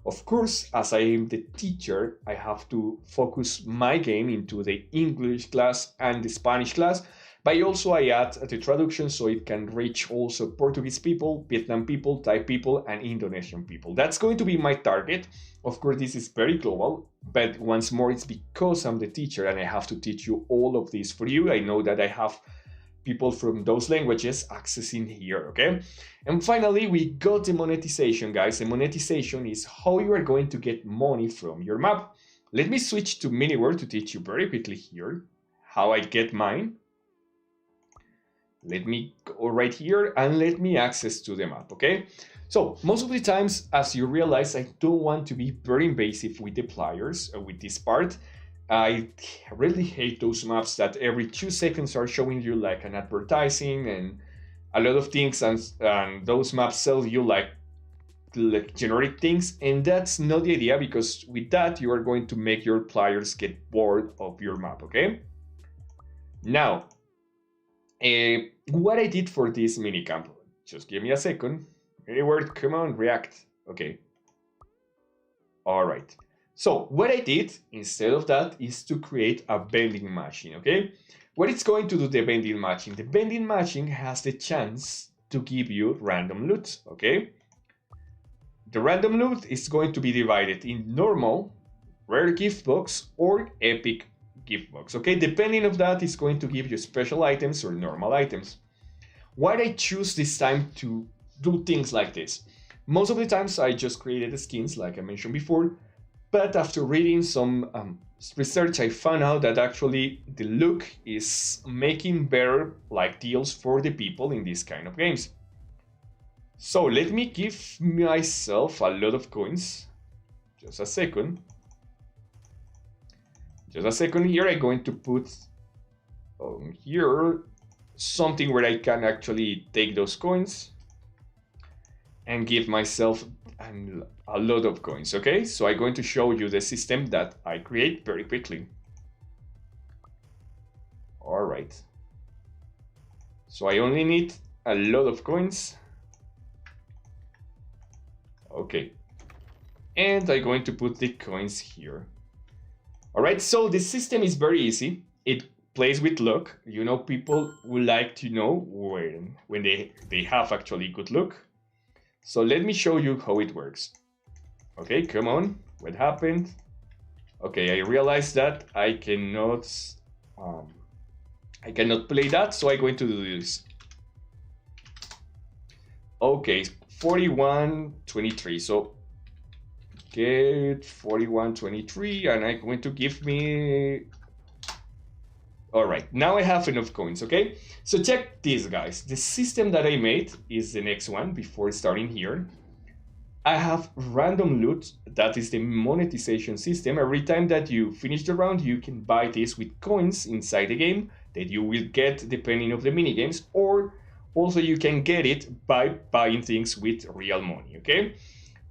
Of course, as I am the teacher, I have to focus my game into the English class and the Spanish class. But also I add the traduction so it can reach also Portuguese people, Vietnam people, Thai people, and Indonesian people. That's going to be my target. Of course, this is very global, but once more, it's because I'm the teacher and I have to teach you all of this for you. I know that I have people from those languages accessing here, okay? And finally, we got the monetization, guys. The monetization is how you are going to get money from your map. Let me switch to MiniWorld to teach you very quickly here how I get mine. Let me go right here and let me access to the map, okay? So most of the times, as you realize, I don't want to be very invasive with the players with this part. I really hate those maps that every 2 seconds are showing you like an advertising and a lot of things, and those maps sell you like generic things, and that's not the idea, because with that you are going to make your players get bored of your map, okay? Now, what I did for this minicamp, just give me a second. MiniWorld, come on, react. Okay. All right. So what I did instead of that is to create a vending machine, okay? What it's going to do, the vending machine? The vending machine has the chance to give you random loot, okay? The random loot is going to be divided in normal, rare gift box, or epic gift box, okay? Depending on that, it's going to give you special items or normal items. Why did I choose this time to do things like this? Most of the times I just created the skins like I mentioned before, but after reading some research, I found out that actually the look is making better like deals for the people in these kind of games. So let me give myself a lot of coins. Just a second. Just a second here, I'm going to put on here something where I can actually take those coins and give myself a lot of coins, okay? So I'm going to show you the system that I create very quickly. All right. So I only need a lot of coins. Okay. And I'm going to put the coins here. All right, so the system is very easy. It plays with luck. You know, people would like to know when they have actually good luck. So let me show you how it works. Okay, come on. What happened? Okay, I realized that I cannot play that, so I'm going to do this. Okay, 41.23. So get 41.23, and I'm going to give me. All right, now I have enough coins, okay? So check this, guys. The system that I made is the next one before starting here. I have random loot, that is the monetization system. Every time that you finish the round, you can buy this with coins inside the game that you will get depending on the minigames, or also you can get it by buying things with real money, okay?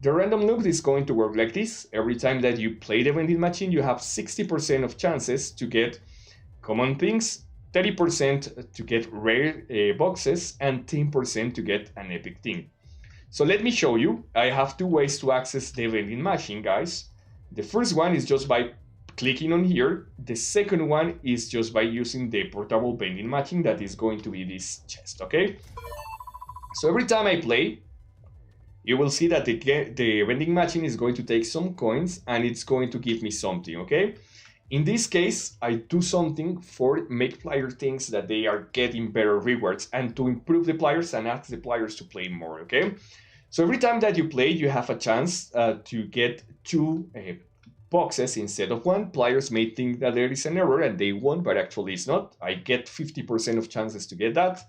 The random loop is going to work like this. Every time that you play the vending machine, you have 60% of chances to get common things, 30% to get rare boxes, and 10% to get an epic thing. So let me show you. I have two ways to access the vending machine, guys. The first one is just by clicking on here. The second one is just by using the portable vending machine that is going to be this chest, okay? So every time I play, you will see that the vending machine is going to take some coins and it's going to give me something, okay? In this case, I do something for make player things that they are getting better rewards and to improve the players and ask the players to play more, okay? So every time that you play, you have a chance to get two boxes instead of one. Players may think that there is an error and they won, but actually it's not. I get 50% of chances to get that.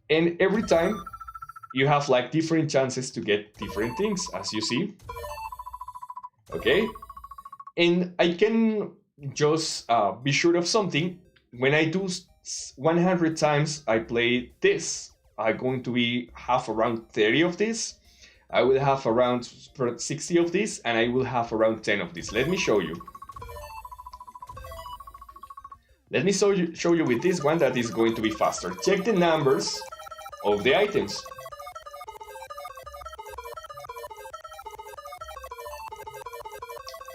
And every time you have like different chances to get different things, as you see. Okay? And I can just be sure of something. When I do 100 times I play this, I'm going to have around 30 of this. I will have around 60 of this, and I will have around 10 of this. Let me show you. Let me show you with this one that is going to be faster. Check the numbers of the items.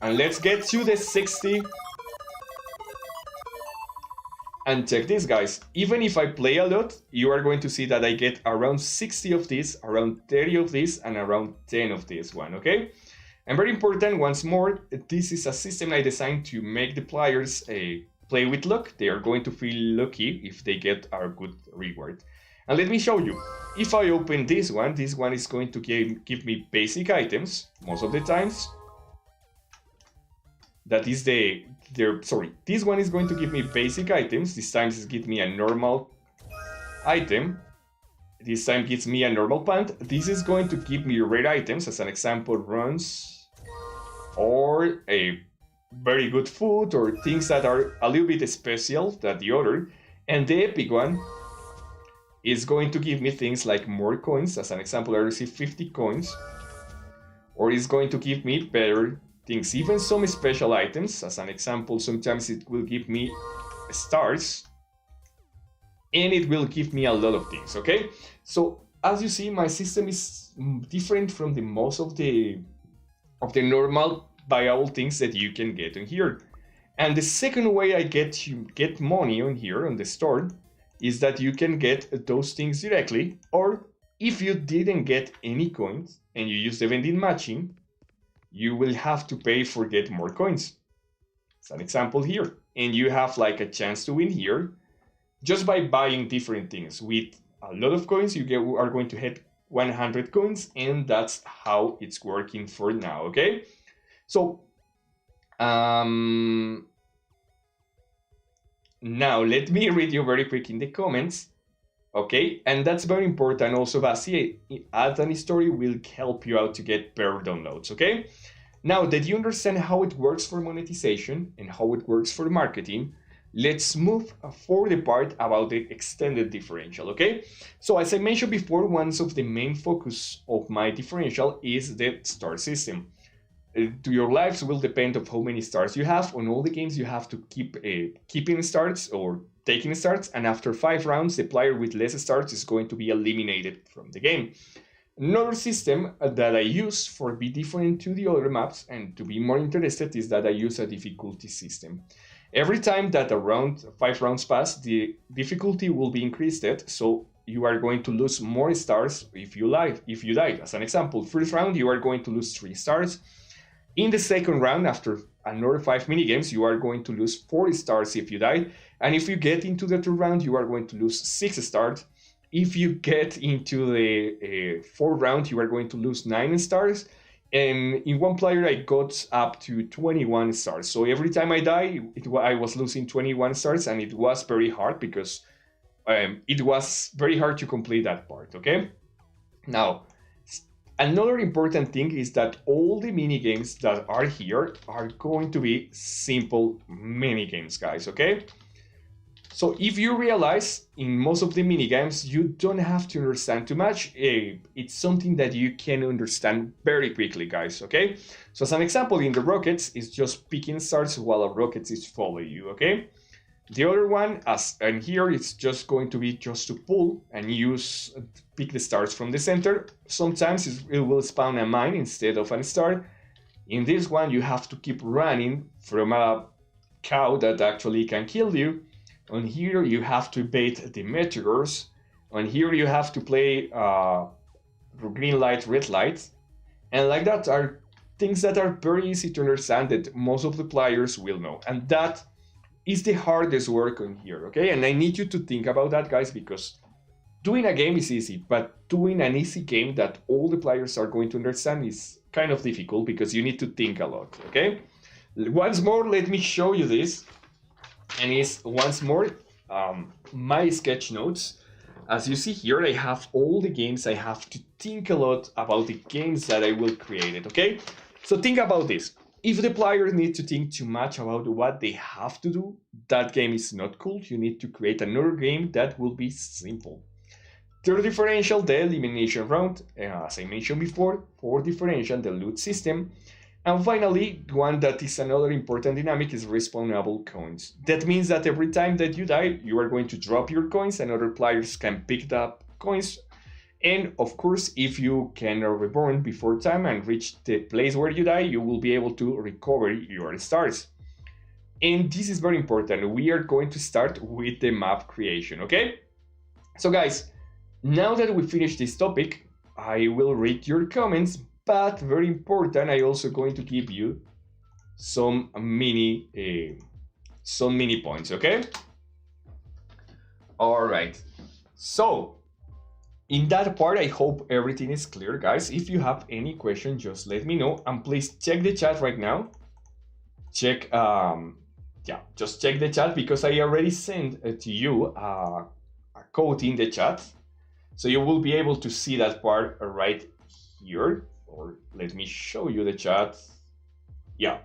And let's get to the 60. And check this, guys. Even if I play a lot, you are going to see that I get around 60 of this, around 30 of this, and around 10 of this one, okay? And very important, once more, this is a system I designed to make the players play with luck. They are going to feel lucky if they get a good reward. And let me show you. If I open this one is going to give me basic items most of the times. That is this one is going to give me basic items. This time it gives me a normal item. This time gives me a normal pant. This is going to give me rare items, as an example, runs, or a very good food, or things that are a little bit special than the other. And the epic one is going to give me things like more coins. As an example, I receive 50 coins. Or it's going to give me better things, even some special items. As an example, sometimes it will give me stars, and it will give me a lot of things, okay? So as you see, my system is different from the most of the normal buyable things that you can get in here. And the second way I get money on here on the store is that you can get those things directly, or if you didn't get any coins and you use the vending machine, you will have to pay for get more coins. It's an example here. And you have like a chance to win here just by buying different things. With a lot of coins, you are going to hit 100 coins, and that's how it's working for now, okay? So, now let me read you very quick in the comments. Okay, and that's very important also, Basi. Add an story will help you out to get better downloads, okay? Now that you understand how it works for monetization and how it works for marketing, let's move for the part about the extended differential, okay? So as I mentioned before, one of the main focus of my differential is the star system. Your lives will depend on how many stars you have. On all the games, you have to keep keeping stars or taking starts, and after 5 rounds, the player with less starts is going to be eliminated from the game. Another system that I use for be different to the other maps and to be more interested is that I use a difficulty system. Every time that around 5 rounds pass, the difficulty will be increased, so you are going to lose more stars if you die. As an example, first round you are going to lose 3 stars. In the second round, after another 5 minigames, you are going to lose 4 stars if you die. And if you get into the third round, you are going to lose 6 stars. If you get into the fourth round, you are going to lose 9 stars. And in one player, I got up to 21 stars. So every time I die, I was losing 21 stars, and it was very hard because it was very hard to complete that part, okay? Now, another important thing is that all the minigames that are here are going to be simple minigames, guys, okay? So if you realize in most of the minigames, you don't have to understand too much. It's something that you can understand very quickly, guys, okay? So as an example, in the rockets, it's just picking stars while a rocket is following you, okay? The other one, and here it's just going to be just to pull and pick the stars from the center. Sometimes it will spawn a mine instead of a star. In this one, you have to keep running from a cow that actually can kill you. On here, you have to bait the meteors. On here, you have to play green light, red light. And like that are things that are very easy to understand that most of the players will know. And that is the hardest work on here, okay? And I need you to think about that, guys, because doing a game is easy, but doing an easy game that all the players are going to understand is kind of difficult because you need to think a lot, okay? Once more, let me show you this. And it's once more my sketch notes. As you see here, I have all the games. I have to think a lot about the games that I will create, okay? So think about this. If the player needs to think too much about what they have to do, that game is not cool. You need to create another game that will be simple. Third differential, the elimination round, as I mentioned before. Fourth differential, the loot system. And finally, one that is another important dynamic is respawnable coins. That means that every time that you die, you are going to drop your coins and other players can pick up coins. And of course, if you can reborn before time and reach the place where you die, you will be able to recover your stars. And this is very important. We are going to start with the map creation, okay? So guys, now that we finished this topic, I will read your comments. But very important, I also going to give you some mini points, okay? All right. So in that part, I hope everything is clear, guys. If you have any question, just let me know, and please check the chat right now. Check, just check the chat because I already sent to you a code in the chat, so you will be able to see that part right here. Or let me show you the chat. Yeah,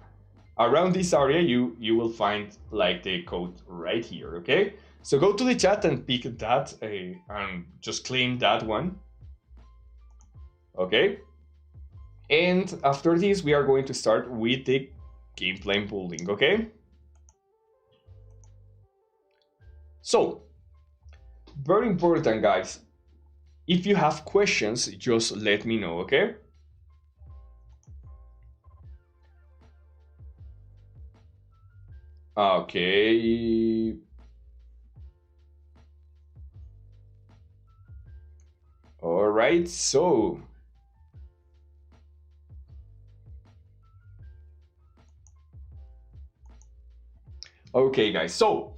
around this area you will find like the code right here, okay? So go to the chat and pick that and just claim that one, okay? And after this, we are going to start with the gameplay building, okay? So, very important, guys. If you have questions, just let me know, okay? Okay. All right, so okay, guys. So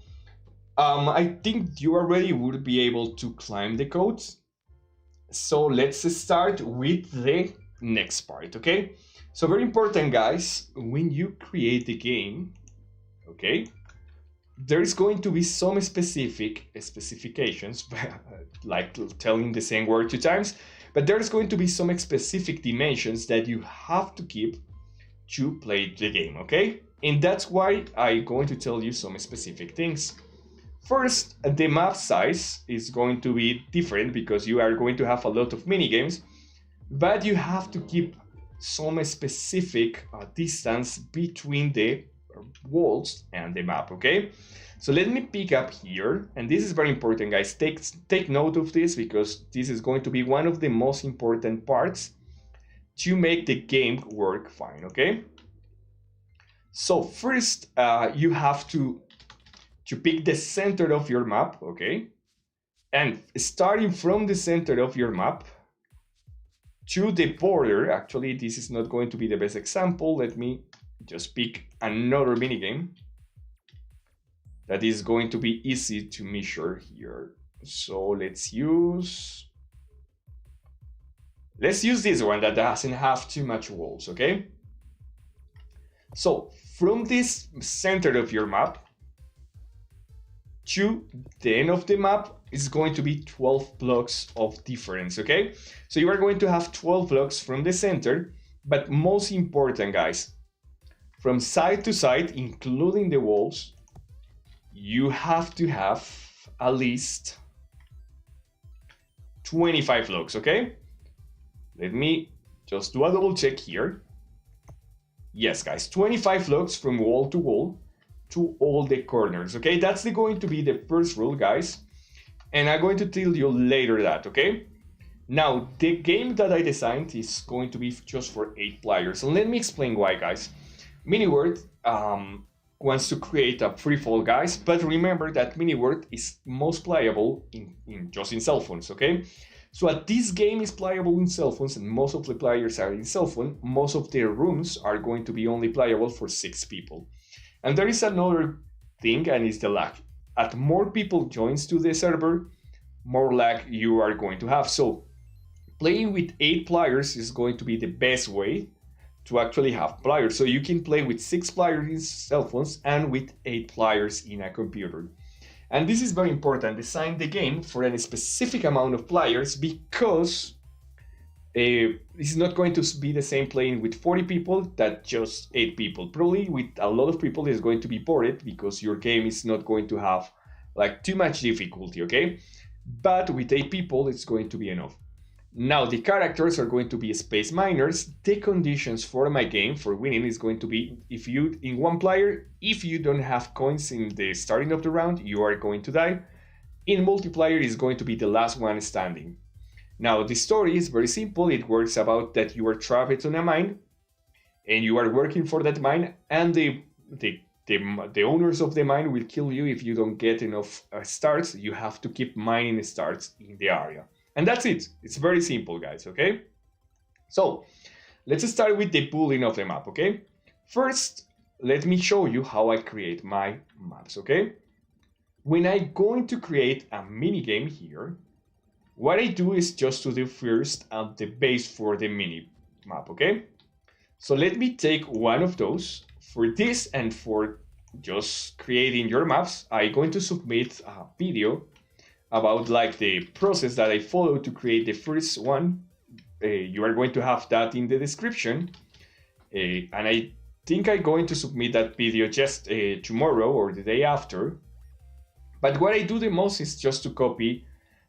I think you already would be able to climb the codes. So let's start with the next part, okay? So very important, guys, when you create the game, okay, there's going to be some specific specifications, like telling the same word 2 times, but there's going to be some specific dimensions that you have to keep to play the game, okay? And that's why I'm going to tell you some specific things. First, the map size is going to be different because you are going to have a lot of minigames, but you have to keep some specific distance between the walls and the map, okay? So let me pick up here, and this is very important, guys. Take note of this because this is going to be one of the most important parts to make the game work fine, okay? So first, you have to pick the center of your map, okay? And starting from the center of your map to the border, actually, this is not going to be the best example. Let me just pick another minigame that is going to be easy to measure here. So let's use this one that doesn't have too much walls, okay? So from this center of your map to the end of the map is going to be 12 blocks of difference, okay? So you are going to have 12 blocks from the center, but most important, guys, from side to side, including the walls, you have to have at least 25 logs, okay? Let me just do a double check here. Yes, guys, 25 logs from wall to all the corners, okay? That's going to be the first rule, guys. And I'm going to tell you later that, okay? Now, the game that I designed is going to be just for 8 players. And let me explain why, guys. MiniWord wants to create a free fall, guys, but remember that MiniWord is most playable just in cell phones, okay? So this game is playable in cell phones and most of the players are in cell phone. Most of their rooms are going to be only playable for 6 people. And there is another thing, and it's the lag. As more people joins to the server, more lag you are going to have. So playing with 8 players is going to be the best way to actually have players. So you can play with 6 players in cell phones and with 8 players in a computer. And this is very important. Design the game for a specific amount of players because it's not going to be the same playing with 40 people that just 8 people. Probably with a lot of people is going to be bored because your game is not going to have like too much difficulty, okay? But with 8 people, it's going to be enough. Now the characters are going to be space miners. The conditions for my game for winning is going to be if you in one player, if you don't have coins in the starting of the round, you are going to die. In multiplayer is going to be the last one standing. Now the story is very simple. It works about that you are trapped on a mine and you are working for that mine, and the owners of the mine will kill you if you don't get enough starts. You have to keep mining starts in the area. And that's it. It's very simple, guys, okay? So, let's start with the building of the map, okay? First, let me show you how I create my maps, okay? When I'm going to create a mini game here, what I do is just to do first the base for the mini map, okay? So let me take one of those. For this and for just creating your maps, I'm going to submit a video about like the process that I follow to create the first one. You are going to have that in the description. And I think I'm going to submit that video just tomorrow or the day after. But what I do the most is just to copy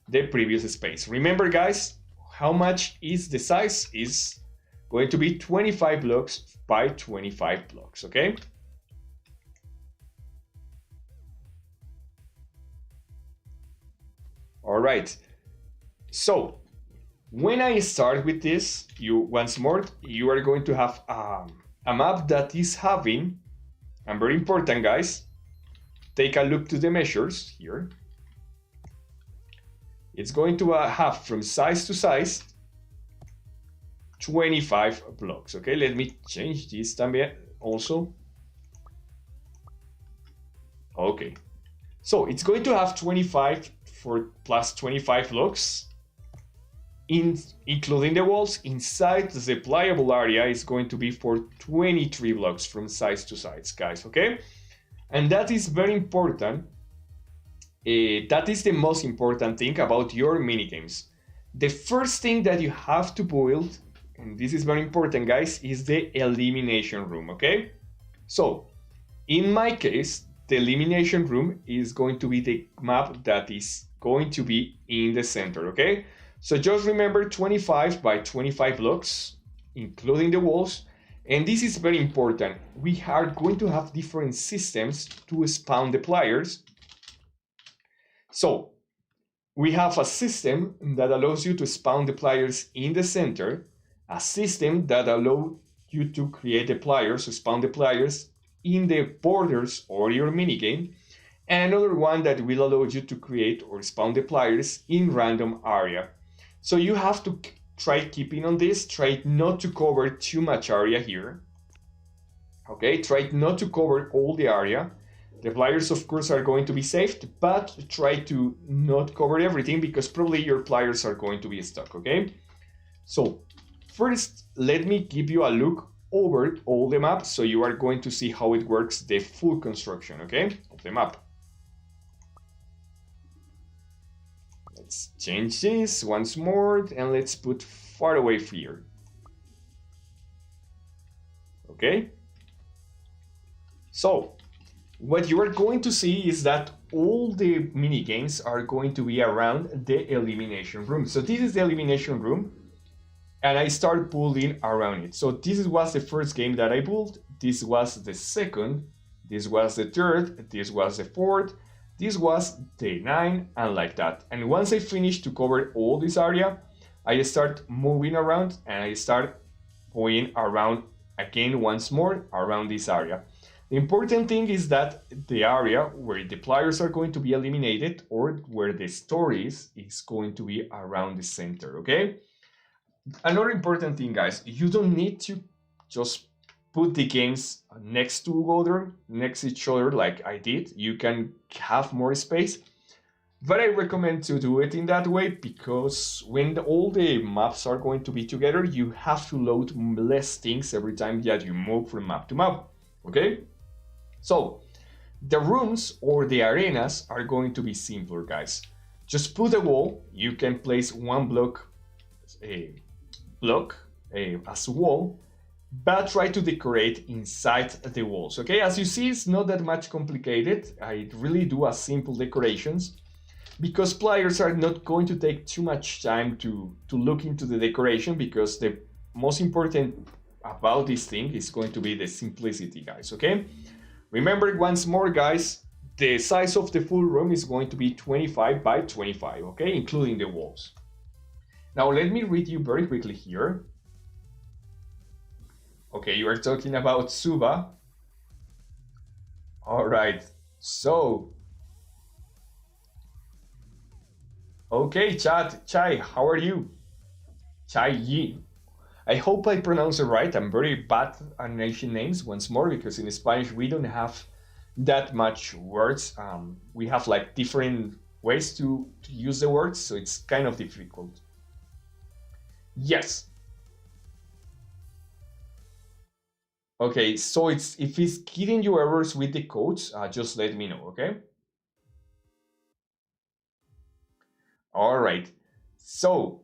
the previous space. Remember, guys, how much is the size is going to be 25 blocks by 25 blocks, okay? All right, so when I start with this, once more, you are going to have a map that is having, and very important, guys, take a look to the measures here. It's going to have from size to size 25 blocks, okay? Let me change this también also. Okay, so it's going to have 25 for plus 25 blocks, including the walls. Inside the playable area is going to be for 23 blocks from sides to sides, guys, okay? And that is very important. That is the most important thing about your minigames. The first thing that you have to build, and this is very important, guys, is the elimination room, okay? So, in my case, the elimination room is going to be the map that is going to be in the center, okay? So just remember 25 by 25 blocks, including the walls. And this is very important. We are going to have different systems to spawn the players. So we have a system that allows you to spawn the players in the center, a system that allows you to create the players, to spawn the players in the borders or your minigame, and another one that will allow you to create or spawn the players in random area. So you have to try keeping on this, try not to cover too much area here. Okay, try not to cover all the area. The players, of course, are going to be saved, but try to not cover everything because probably your players are going to be stuck, okay? So first, let me give you a look over all the maps so you are going to see how it works, the full construction, okay, of the map. Let's change this once more and let's put far away from here. Okay. So what you are going to see is that all the mini games are going to be around the elimination room. So this is the elimination room, and I start building around it. So this was the first game that I built. This was the second. This was the third. This was the fourth. This was the 9, and like that. And once I finish to cover all this area, I start moving around and I start going around again once more around this area. The important thing is that the area where the players are going to be eliminated or where the story is going to be around the center, okay? Another important thing, guys, you don't need to just put the games next to each other like I did. You can have more space, but I recommend to do it in that way because when all the maps are going to be together, you have to load less things every time that you move from map to map, okay? So the rooms or the arenas are going to be simpler, guys. Just put a wall. You can place one block as a wall, but try to decorate inside the walls, okay? As you see, it's not that much complicated. I really do a simple decorations because players are not going to take too much time to look into the decoration, because the most important about this thing is going to be the simplicity, guys, okay? Remember once more, guys, the size of the full room is going to be 25 by 25, okay, including the walls. Now let me read you very quickly here. Okay, you are talking about Suba. All right, so. Okay, chat, Chai, how are you? Chai Yi. I hope I pronounce it right. I'm very bad at Asian names once more, because in Spanish we don't have that much words. We have like different ways to use the words, so it's kind of difficult. Yes. Okay, so if it's giving you errors with the codes, just let me know, okay? All right. So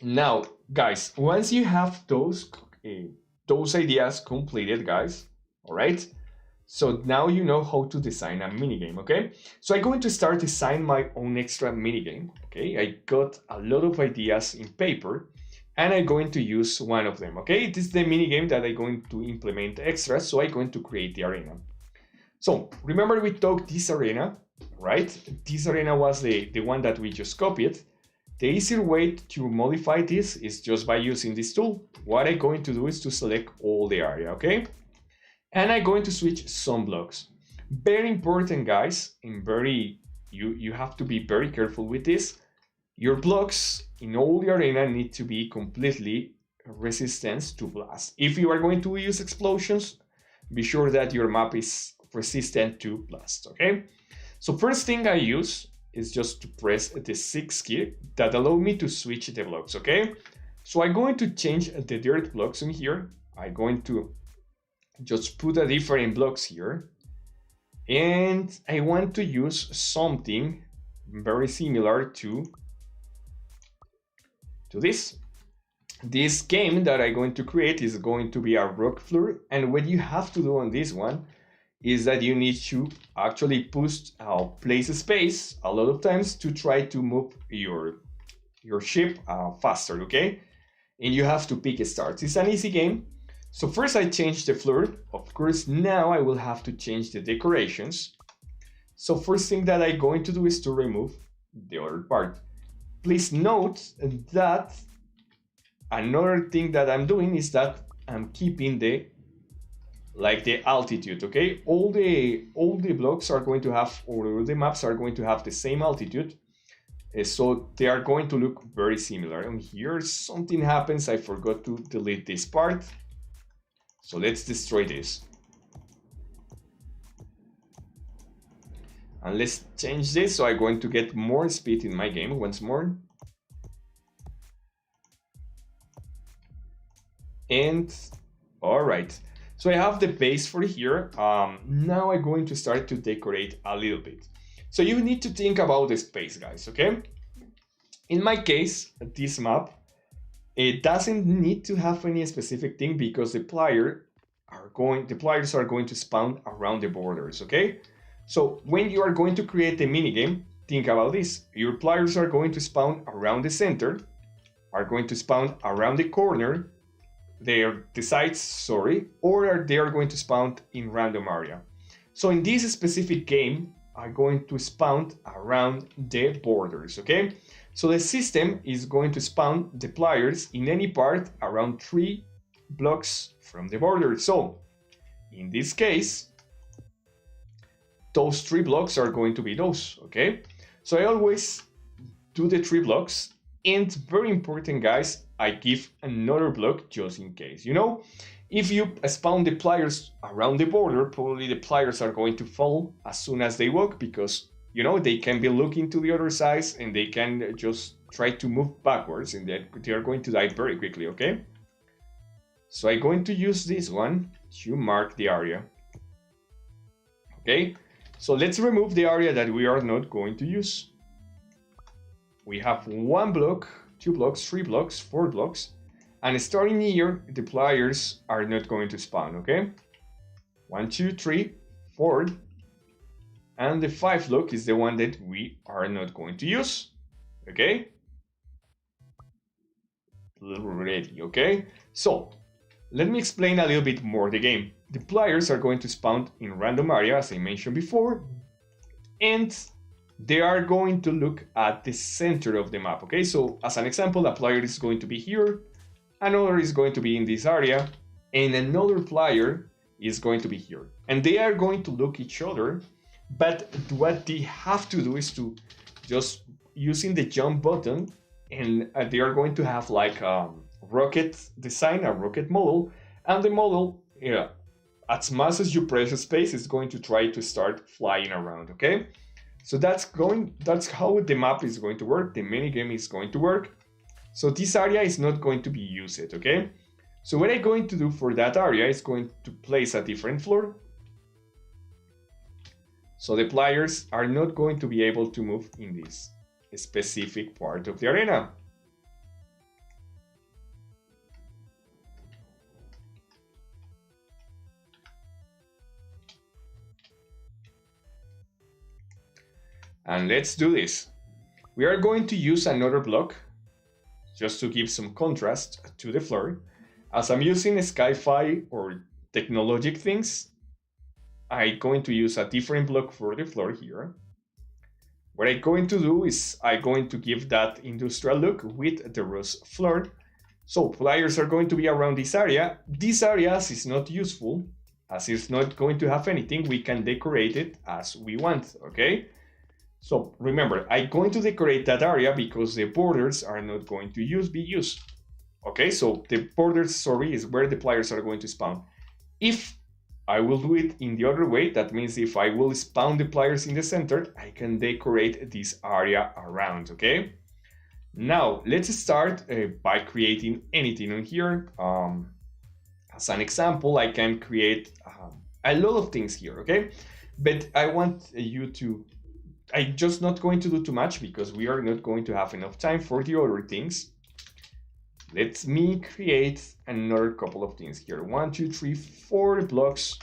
now, guys, once you have those ideas completed, guys, all right? So now you know how to design a minigame, okay? So I'm going to start design my own extra minigame, okay? I got a lot of ideas in paper, and I'm going to use one of them, okay? This is the minigame that I'm going to implement extra, so I'm going to create the arena. So remember we talked this arena, right? This arena was the one that we just copied. The easier way to modify this is just by using this tool. What I'm going to do is to select all the area, okay? And I'm going to switch some blocks. Very important, guys, you have to be very careful with this. Your blocks in all the arena need to be completely resistant to blast. If you are going to use explosions, be sure that your map is resistant to blast, okay? So first thing I use is just to press the 6 key that allow me to switch the blocks, okay? So I'm going to change the dirt blocks in here. I'm going to just put a different blocks here. And I want to use something very similar to this. This game that I'm going to create is going to be a rock floor. And what you have to do on this one is that you need to actually place space a lot of times to try to move your ship faster, okay? And you have to pick a start. It's an easy game. So first I change the floor. Of course, now I will have to change the decorations. So first thing that I'm going to do is to remove the other part. Please note that another thing that I'm doing is that I'm keeping the altitude, okay? All the blocks are going to have, or all the maps are going to have the same altitude. So they are going to look very similar. And here something happens, I forgot to delete this part. So let's destroy this. And let's change this, so I'm going to get more speed in my game once more. And all right, so I have the base for here. Now I'm going to start to decorate a little bit. So you need to think about the space, guys, okay? In my case, this map, it doesn't need to have any specific thing because the player the players are going to spawn around the borders, okay? So when you are going to create a minigame, think about this. Your players are going to spawn around the center, are going to spawn around the corner, the sides, sorry, or they are going to spawn in random area. So in this specific game, I'm going to spawn around the borders, okay? So the system is going to spawn the players in any part around 3 blocks from the border. So in this case, those 3 blocks are going to be those, okay? So I always do the 3 blocks, and very important, guys, I give another block just in case. You know, if you spawn the players around the border, probably the players are going to fall as soon as they walk, because, you know, they can be looking to the other side and they can just try to move backwards, and they are going to die very quickly, okay? So I'm going to use this one to mark the area. Okay, so let's remove the area that we are not going to use. We have 1 block, 2 blocks, 3 blocks, 4 blocks, and starting here, the players are not going to spawn, okay? 1, 2, 3, 4, and the 5th block is the one that we are not going to use, okay? Ready, okay? So, let me explain a little bit more the game. The players are going to spawn in random area, as I mentioned before, and they are going to look at the center of the map, okay? So, as an example, a player is going to be here, another is going to be in this area, and another player is going to be here. And they are going to look each other, but what they have to do is to just using the jump button, and they are going to have like a rocket design, a rocket model, and the model, yeah, as much as you press space, is going to try to start flying around, okay? So that's how the map is going to work, the minigame is going to work. So this area is not going to be used, okay? So what I'm going to do for that area is going to place a different floor. So the players are not going to be able to move in this specific part of the arena. And let's do this. We are going to use another block just to give some contrast to the floor. As I'm using sci-fi or technologic things, I'm going to use a different block for the floor here. What I'm going to do is I'm going to give that industrial look with the rust floor. So players are going to be around this area. This area is not useful, as it's not going to have anything. We can decorate it as we want, okay? So remember, I'm going to decorate that area because the borders are not going to be used. Okay, so the borders, sorry, is where the players are going to spawn. If I will do it in the other way, that means if I will spawn the players in the center, I can decorate this area around, okay? Now, let's start by creating anything on here. As an example, I can create a lot of things here, okay? But I want you to... I'm just not going to do too much because we are not going to have enough time for the other things. Let me create another couple of things here. 1, 2, 3, 4 blocks.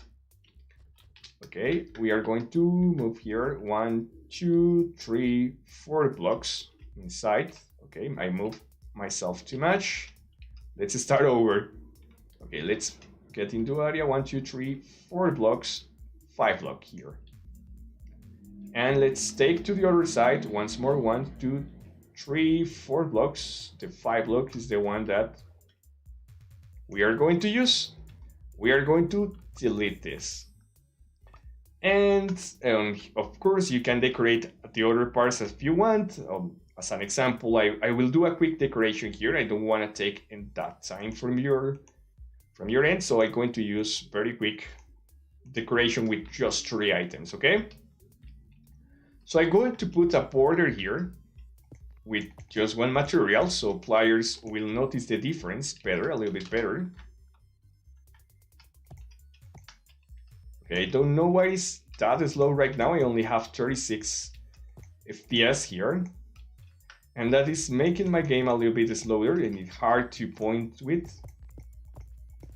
Okay, we are going to move here 1, 2, 3, 4 blocks inside. Okay, I moved myself too much. Let's start over. Okay, let's get into area 1, 2, 3, 4 blocks, 5 block here. And let's take to the other side once more. 1, 2, 3, 4 blocks. The 5 block is the one that we are going to use. We are going to delete this. And of course, you can decorate the other parts if you want. As an example, I will do a quick decoration here. I don't want to take in that time from your end, so I'm going to use very quick decoration with just 3 items, okay? So I'm going to put a border here with just 1 material, so players will notice the difference better, a little bit better. Okay, I don't know why it's that slow right now. I only have 36 FPS here. And that is making my game a little bit slower and it's hard to point with.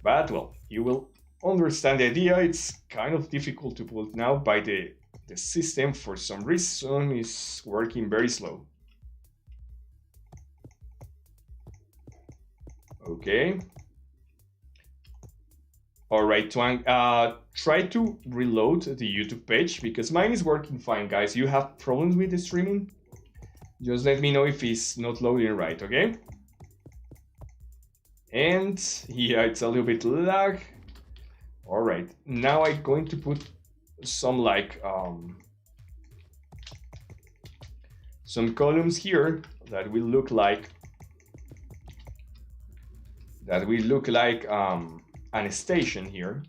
But well, you will understand the idea. It's kind of difficult to put now by the system for some reason is working very slow. Okay. All right, Twang, try to reload the YouTube page because mine is working fine, guys. You have problems with the streaming? Just let me know if it's not loading right, okay? And yeah, it's a little bit lag. All right, now I'm going to put some like some columns here that will look like an station here.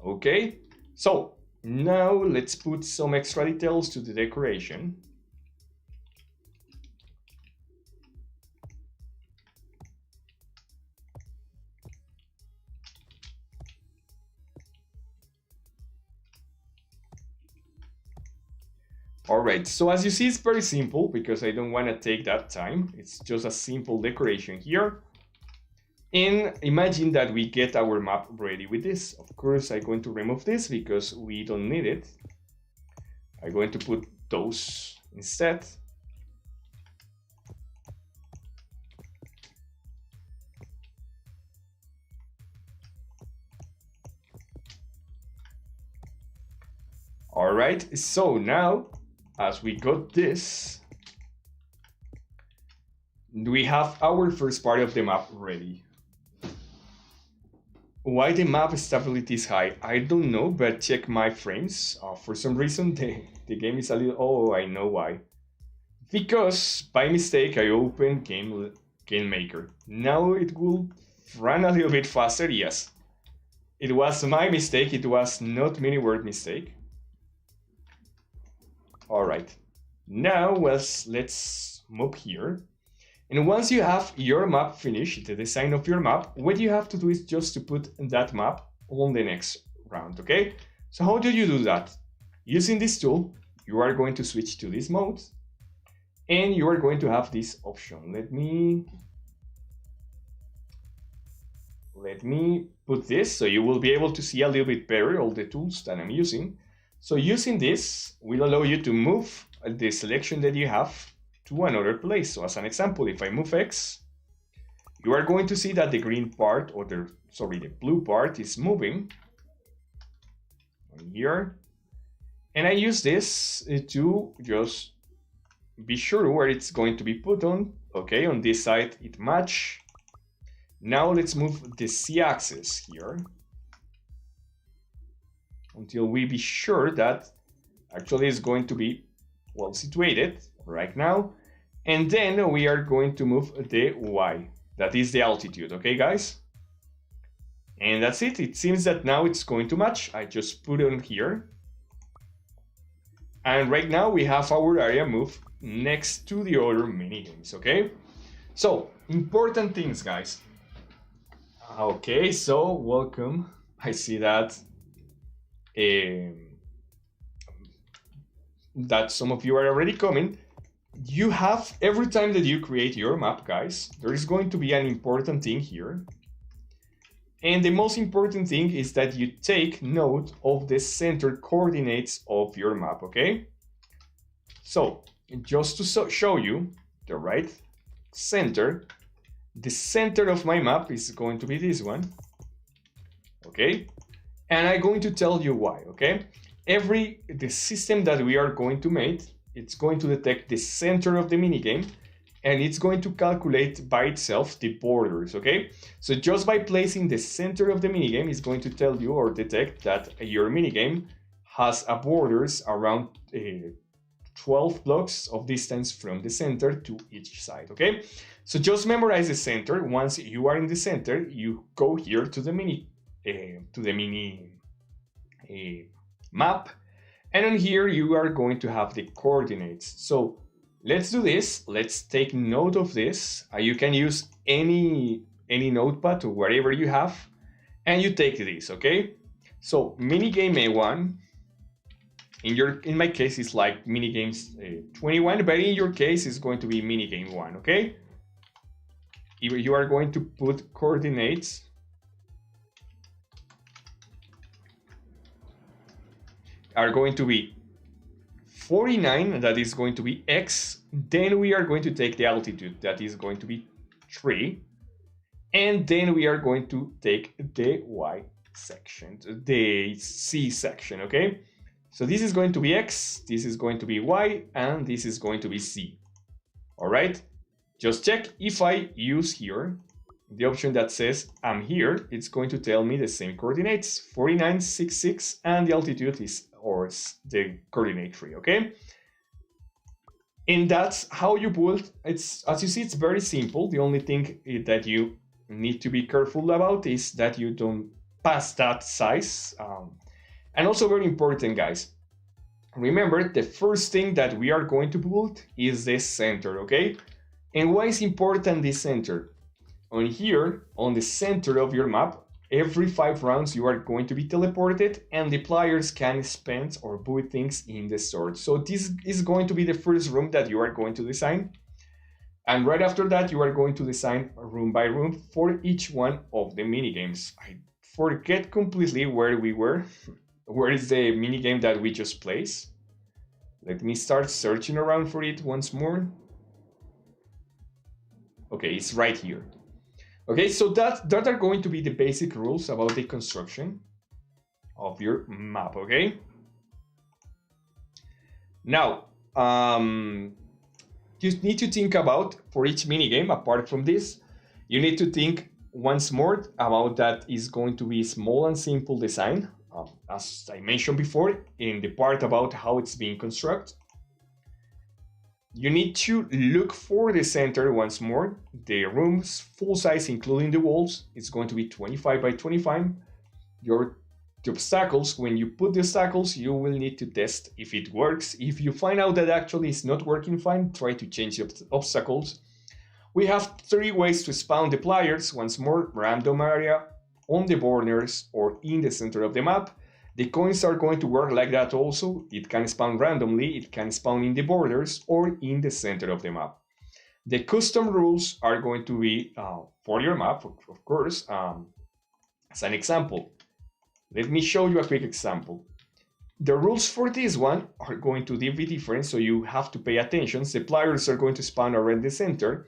Okay, so now let's put some extra details to the decoration. All right, so as you see, it's very simple because I don't want to take that time. It's just a simple decoration here. And imagine that we get our map ready with this. Of course, I'm going to remove this because we don't need it. I'm going to put those instead. All right, so now, as we got this, we have our first part of the map ready. Why the map stability is high? I don't know, but check my frames. For some reason, the game is a little... Oh, I know why. Because by mistake, I opened Game Maker. Now it will run a little bit faster, yes. It was my mistake, it was not MiniWord mistake. All right, now let's move here. And once you have your map finished, the design of your map, what you have to do is just to put that map on the next round, okay? So how do you do that? Using this tool, you are going to switch to this mode, and you are going to have this option. Let me put this so you will be able to see a little bit better all the tools that I'm using. So using this will allow you to move the selection that you have to another place. So as an example, if I move X, you are going to see that the green part, or the blue part is moving here. And I use this to just be sure where it's going to be put on. Okay, on this side it match. Now let's move the Z-axis here until we be sure that actually is going to be well situated right now. And then we are going to move the Y, that is the altitude, okay guys? And that's it. It seems that now it's going to match. I just put it on here. And right now we have our area moved next to the other mini games, okay? So, important things, guys. Okay, so welcome. I see that that some of you are already coming. You have, every time that you create your map, guys, there is going to be an important thing here. And the most important thing is that you take note of the center coordinates of your map, okay? So, just to show you the right center, the center of my map is going to be this one, okay? And I'm going to tell you why, okay? The system that we are going to make, it's going to detect the center of the minigame, and it's going to calculate by itself the borders, okay? So just by placing the center of the minigame, it's going to tell you or detect that your minigame has a borders around 12 blocks of distance from the center to each side, okay? So just memorize the center. Once you are in the center, you go here to the mini map, and on here you are going to have the coordinates. So let's do this. Let's take note of this. You can use any notepad or whatever you have, and you take this, okay? So minigame A1, in my case it's like minigames 21, but in your case it's going to be minigame 1, okay? you are going to put coordinates are going to be 49, that is going to be x. Then we are going to take the altitude, that is going to be 3. And then we are going to take the y section, the c section, okay? So this is going to be x, this is going to be y, and this is going to be c. All right? Just check if I use here the option that says I'm here, it's going to tell me the same coordinates, 49, 6, 6, and the altitude is, or the coordinate 3, okay? And that's how you build. It's, as you see, it's very simple. The only thing that you need to be careful about is that you don't pass that size. And also very important, guys, remember the first thing that we are going to build is the center, okay? And why is important the center? On here, on the center of your map, every 5 rounds you are going to be teleported and the players can spend or put things in the sword. So this is going to be the first room that you are going to design. And right after that, you are going to design room by room for each one of the minigames. I forget completely where we were. Where is the minigame that we just placed? Let me start searching around for it once more. Okay, it's right here. Okay, so that are going to be the basic rules about the construction of your map, okay? Now, you need to think about, for each minigame, apart from this, you need to think once more about that is going to be small and simple design, as I mentioned before, in the part about how it's being constructed. You need to look for the center once more. The room's full size, including the walls, is going to be 25 by 25. The obstacles, when you put the obstacles, you will need to test if it works. If you find out that actually it's not working fine, try to change the obstacles. We have 3 ways to spawn the players. Once more, random area, on the borders, or in the center of the map. The coins are going to work like that also. It can spawn randomly, it can spawn in the borders or in the center of the map. The custom rules are going to be for your map, of course. As an example, let me show you a quick example. The rules for this one are going to be different, so you have to pay attention. The players are going to spawn around the center,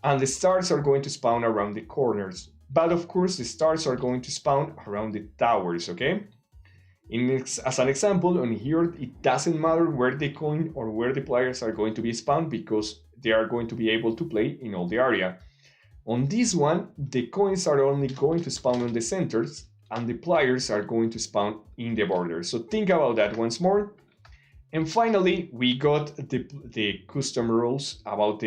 and the stars are going to spawn around the corners. But of course, the stars are going to spawn around the towers, okay? As an example, on here, it doesn't matter where the coin or where the players are going to be spawned because they are going to be able to play in all the area. On this one, the coins are only going to spawn on the centers and the players are going to spawn in the borders. So think about that once more. And finally, we got the custom rules about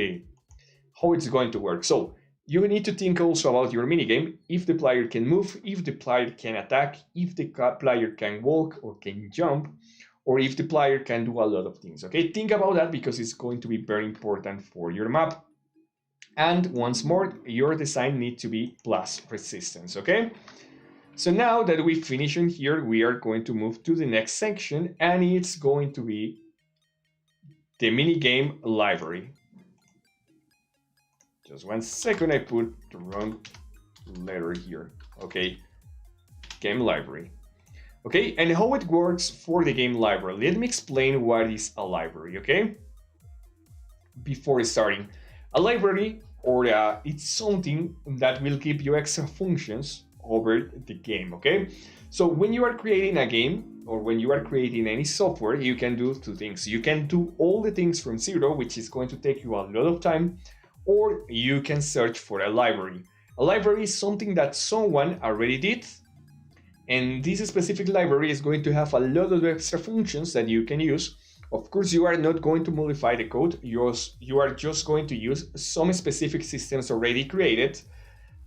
how it's going to work. So you need to think also about your minigame, if the player can move, if the player can attack, if the player can walk or can jump, or if the player can do a lot of things, okay? Think about that because it's going to be very important for your map. And once more, your design needs to be plus resistance, okay? So now that we finish in here, we are going to move to the next section, and it's going to be the minigame library. Just 1 second, I put the wrong letter here. Okay, game library. Okay, and how it works for the game library. Let me explain what is a library, okay? Before starting, a library, or it's something that will give you extra functions over the game, okay? So when you are creating a game, or when you are creating any software, you can do 2 things. You can do all the things from zero, which is going to take you a lot of time, or you can search for a library. A library is something that someone already did, and this specific library is going to have a lot of extra functions that you can use. Of course, you are not going to modify the code, you are just going to use some specific systems already created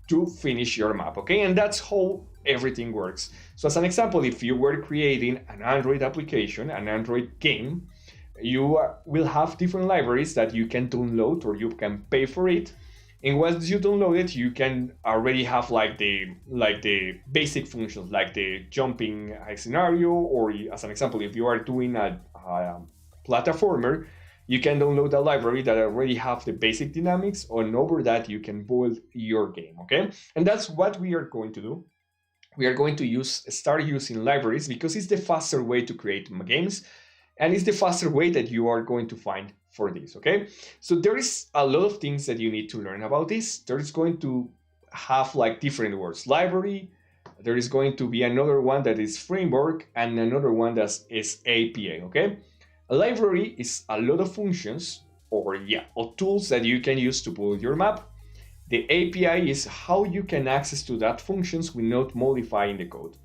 to finish your map, okay? And that's how everything works. So as an example, if you were creating an Android application, an Android game, you will have different libraries that you can download or you can pay for it. And once you download it, you can already have like the basic functions, like the jumping scenario, or as an example, if you are doing a platformer, you can download a library that already have the basic dynamics, and over that you can build your game, okay? And that's what we are going to do. We are going to start using libraries because it's the faster way to create games, and it's the faster way that you are going to find for this, okay? So there is a lot of things that you need to learn about this. There is going to have like different words: library, there is going to be another one that is framework, and another one that is API, okay? A library is a lot of functions or tools that you can use to build your map. The API is how you can access to that functions without modifying the code.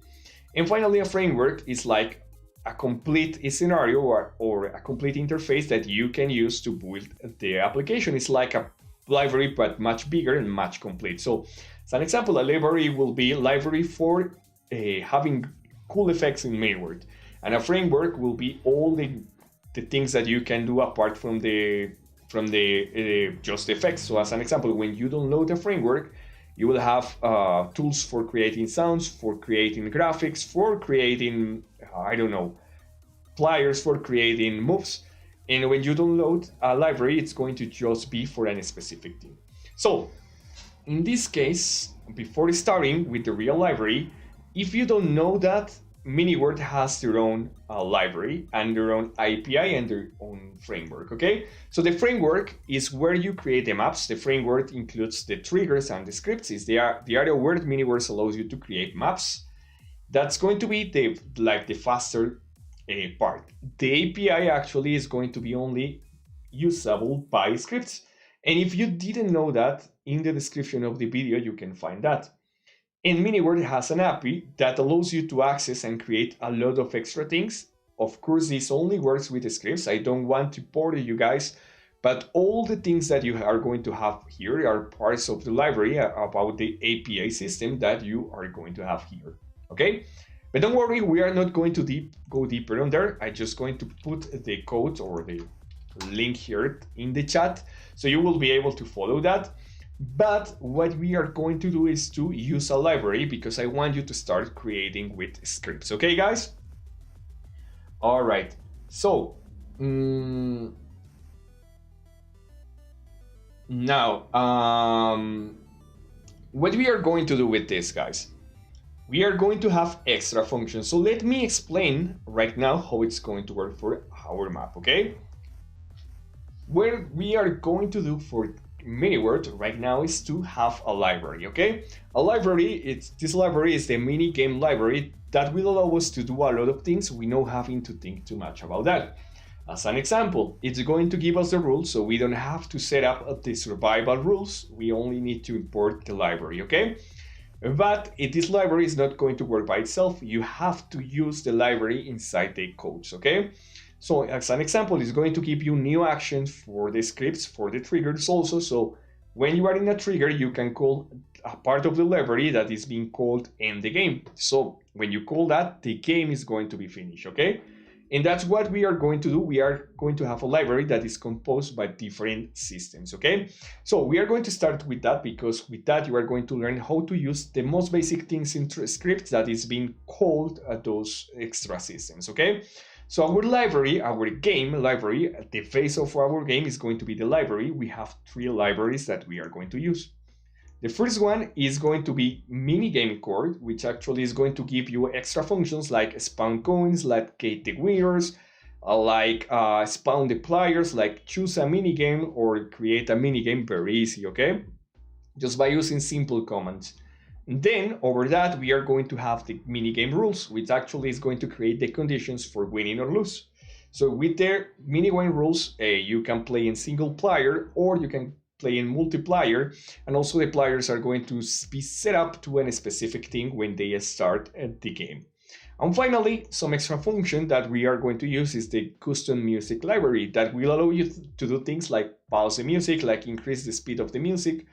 And finally, a framework is like a complete scenario or a complete interface that you can use to build the application. It's like a library, but much bigger and much complete. So as an example, a library will be a library for having cool effects in MiniWord. And a framework will be all the things that you can do apart from the just effects. So as an example, when you download a framework, you will have tools for creating sounds, for creating graphics, for creating, I don't know, pliers, for creating moves. And when you download a library, it's going to just be for any specific thing. So in this case, before starting with the real library, if you don't know that, MiniWord has their own library and their own API and their own framework, okay? So the framework is where you create the maps. The framework includes the triggers and the scripts. It's the area where MiniWord allows you to create maps. That's going to be the faster part. The API actually is going to be only usable by scripts. And if you didn't know that, in the description of the video, you can find that. And MiniWord has an API that allows you to access and create a lot of extra things. Of course, this only works with the scripts. I don't want to bore you guys, but all the things that you are going to have here are parts of the library about the API system that you are going to have here, okay? But don't worry, we are not going to go deeper on there. I'm just going to put the code or the link here in the chat, so you will be able to follow that. But what we are going to do is to use a library because I want you to start creating with scripts. Okay, guys? All right. So now, what we are going to do with this, guys? We are going to have extra functions. So let me explain right now how it's going to work for our map, okay? What we are going to do for MiniWord right now is to have a library, okay? A library, this library is the MiniGame library that will allow us to do a lot of things without having to think too much about that. As an example, it's going to give us the rules, so we don't have to set up the survival rules. We only need to import the library, okay? But this library is not going to work by itself. You have to use the library inside the codes, okay? So as an example, it's going to give you new actions for the scripts, for the triggers also. So when you are in a trigger, you can call a part of the library that is being called end the game. So when you call that, the game is going to be finished, okay? And that's what we are going to do. We are going to have a library that is composed by different systems, okay? So we are going to start with that because with that, you are going to learn how to use the most basic things in scripts that is being called those extra systems, okay? So our library, our game library, the face of our game is going to be the library. We have 3 libraries that we are going to use. The first one is going to be MiniGameCore, which actually is going to give you extra functions like spawn coins, like get the winners, like spawn the players, like choose a minigame or create a minigame very easy, okay? Just by using simple commands. Then over that, we are going to have the minigame rules, which actually is going to create the conditions for winning or lose. So with the minigame rules, you can play in single player or you can play in multiplayer. And also the players are going to be set up to a specific thing when they start the game. And finally, some extra function that we are going to use is the custom music library that will allow you to do things like pause the music, like increase the speed of the music,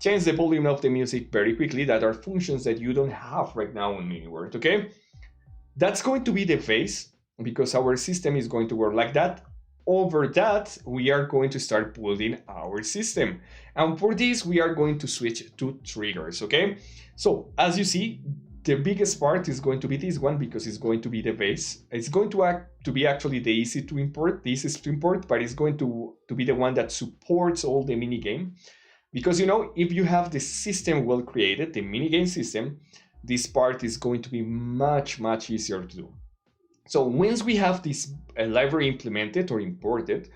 change the volume of the music very quickly. That are functions that you don't have right now in MiniWord, okay? That's going to be the face because our system is going to work like that. Over that, we are going to start building our system. And for this, we are going to switch to triggers, okay? So as you see, the biggest part is going to be this one because it's going to be the base. It's going to be actually the easiest to import, but it's going to be the one that supports all the minigame. Because, you know, if you have the system well created, the minigame system, this part is going to be much, much easier to do. So once we have this library implemented or imported,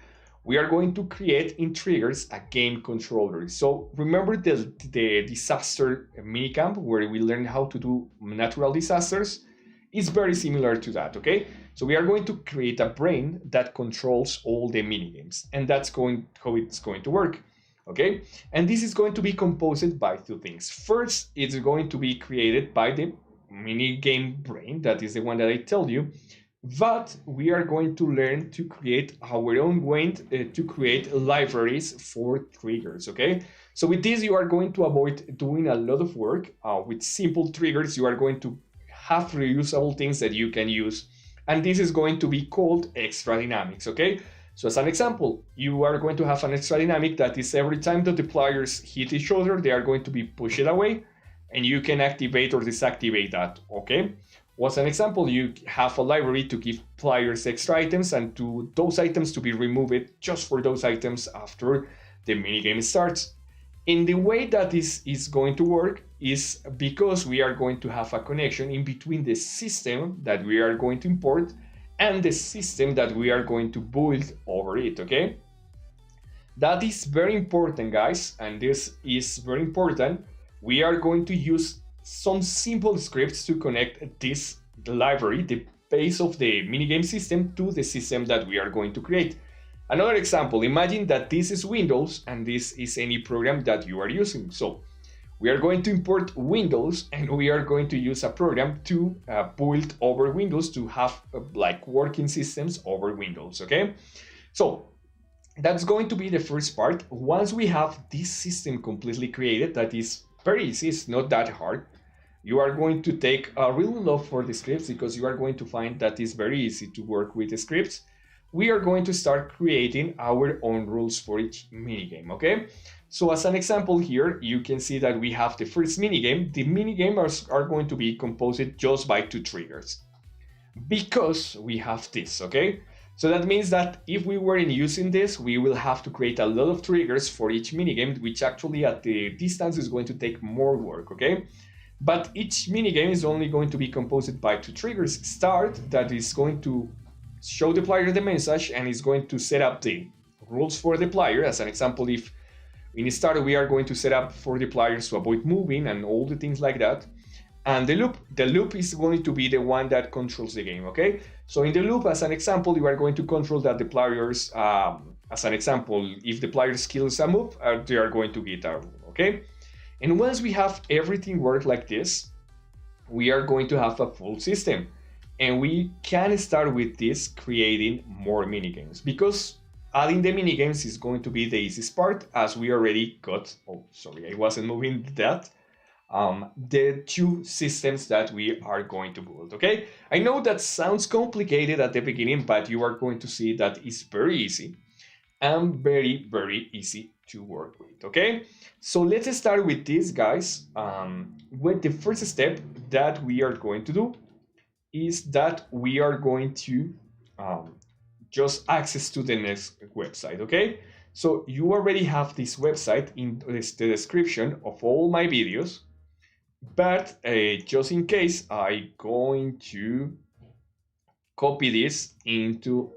we are going to create in triggers a game controller. So remember the disaster minicamp where we learn how to do natural disasters? It's very similar to that, okay? So we are going to create a brain that controls all the minigames, and that's how it's going to work, okay? And this is going to be composed by two things. First, it's going to be created by the minigame brain, that is the one that I told you, but we are going to learn to create our own way to create libraries for triggers, okay? So with this, you are going to avoid doing a lot of work. With simple triggers, you are going to have reusable things that you can use. And this is going to be called extra dynamics, okay? So as an example, you are going to have an extra dynamic that is every time that the players hit each other, they are going to be pushed away, and you can activate or deactivate that, okay? As an example, you have a library to give players extra items and to those items to be removed just for those items after the minigame starts. And the way that this is going to work is because we are going to have a connection in between the system that we are going to import and the system that we are going to build over it, okay? That is very important, guys, and this is very important. We are going to use some simple scripts to connect this library, the base of the minigame system, to the system that we are going to create. Another example, imagine that this is Windows and this is any program that you are using. So we are going to import Windows and we are going to use a program to build over Windows to have like working systems over Windows, okay? So that's going to be the first part. Once we have this system completely created, that is very easy, it's not that hard. You are going to take a real love for the scripts because you are going to find that it's very easy to work with the scripts. We are going to start creating our own rules for each minigame, okay? So as an example here, you can see that we have the first minigame. The minigames are going to be composed just by 2 triggers because we have this, okay? So that means that if we weren't using this, we will have to create a lot of triggers for each minigame, which actually at the distance is going to take more work, okay? But each minigame is only going to be composed by 2 triggers. Start, that is going to show the player the message and is going to set up the rules for the player. As an example, if in start we are going to set up for the players to avoid moving and all the things like that. And the loop is going to be the one that controls the game, okay? So in the loop, as an example, you are going to control that the players, as an example, if the player skills a move, they are going to get a rule, okay? And once we have everything work like this, we are going to have a full system. And we can start with this creating more minigames because adding the minigames is going to be the easiest part as we already got, oh, sorry, I wasn't moving that, the 2 systems that we are going to build, okay? I know that sounds complicated at the beginning, but you are going to see that it's very easy and very, very easy to work with, okay? So let's start with this, guys. With the first step that we are going to do is that we are going to just access to the next website, okay? So you already have this website in the description of all my videos, but just in case, I'm going to copy this into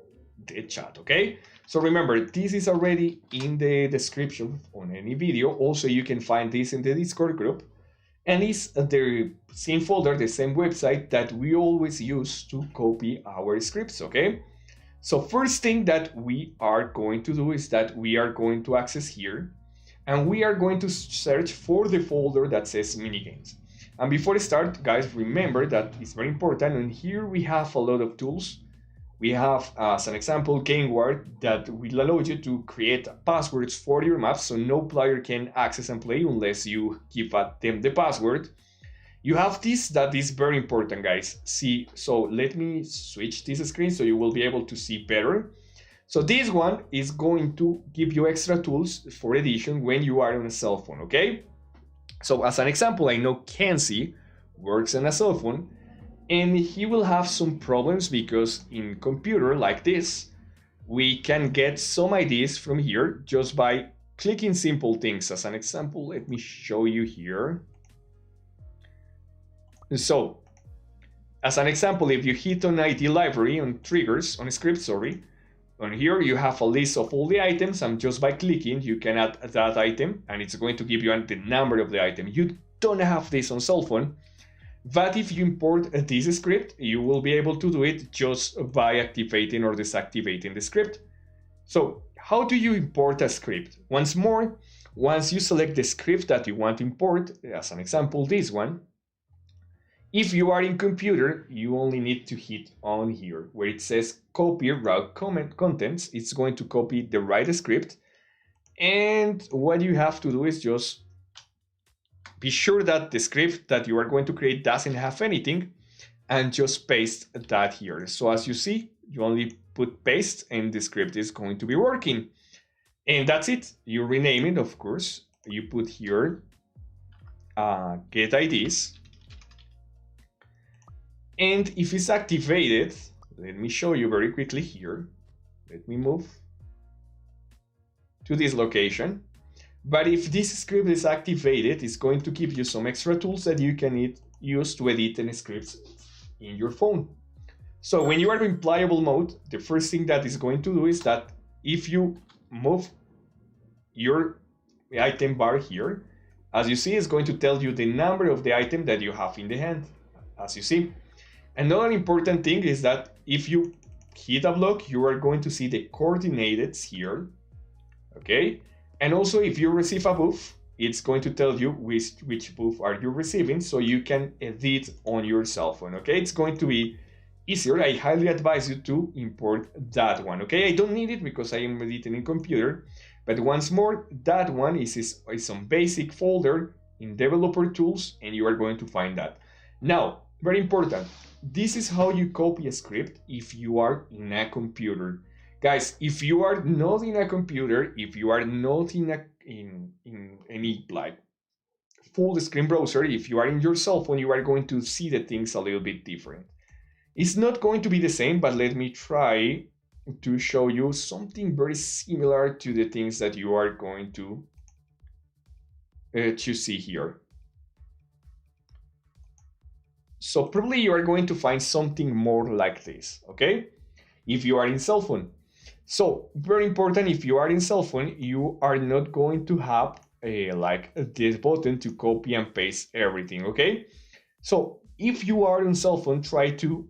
the chat, okay? So remember, this is already in the description on any video. Also, you can find this in the Discord group. And it's the same folder, the same website that we always use to copy our scripts, okay? So first thing that we are going to do is that we are going to access here and we are going to search for the folder that says minigames. And before I start, guys, remember that it's very important. And here we have a lot of tools. We have, as an example, GameWard that will allow you to create passwords for your maps so no player can access and play unless you give them the password. You have this that is very important, guys. See, so let me switch this screen so you will be able to see better. So this one is going to give you extra tools for edition when you are on a cell phone, okay? So as an example, I know Kenzie works on a cell phone, and he will have some problems because in computer like this, we can get some ideas from here just by clicking simple things. As an example, let me show you here. So, as an example, if you hit on ID library, on triggers, on script, sorry, on here you have a list of all the items, and just by clicking you can add that item and it's going to give you the number of the item. You don't have this on cell phone, but if you import this script, you will be able to do it just by activating or deactivating the script. So how do you import a script? Once more, once you select the script that you want to import, as an example, this one, if you are in computer, you only need to hit on here where it says copy route contents. It's going to copy the right script. And what you have to do is just be sure that the script that you are going to create doesn't have anything, and just paste that here. So as you see, you only put paste and the script is going to be working. And that's it. You rename it, of course. You put here get IDs. And if it's activated, let me show you very quickly here. Let me move to this location. But if this script is activated, it's going to give you some extra tools that you can use to edit any scripts in your phone. So when you are in playable mode, the first thing that is going to do is that if you move your item bar here, as you see, it's going to tell you the number of the item that you have in the hand, as you see. Another important thing is that if you hit a block, you are going to see the coordinates here, okay? And also if you receive a buff, it's going to tell you which buff are you receiving, so you can edit on your cell phone, okay? It's going to be easier. I highly advise you to import that one, okay? I don't need it because I am editing in computer, but once more, that one is some basic folder in developer tools, and you are going to find that. Now, very important, this is how you copy a script if you are in a computer. Guys, if you are not in a computer, if you are not in any like full screen browser, if you are in your cell phone, you are going to see the things a little bit different. It's not going to be the same, but let me try to show you something very similar to the things that you are going to see here. So probably you are going to find something more like this, okay? If you are in cell phone. So very important, if you are in cell phone, you are not going to have like this button to copy and paste everything, okay? So if you are on cell phone, try to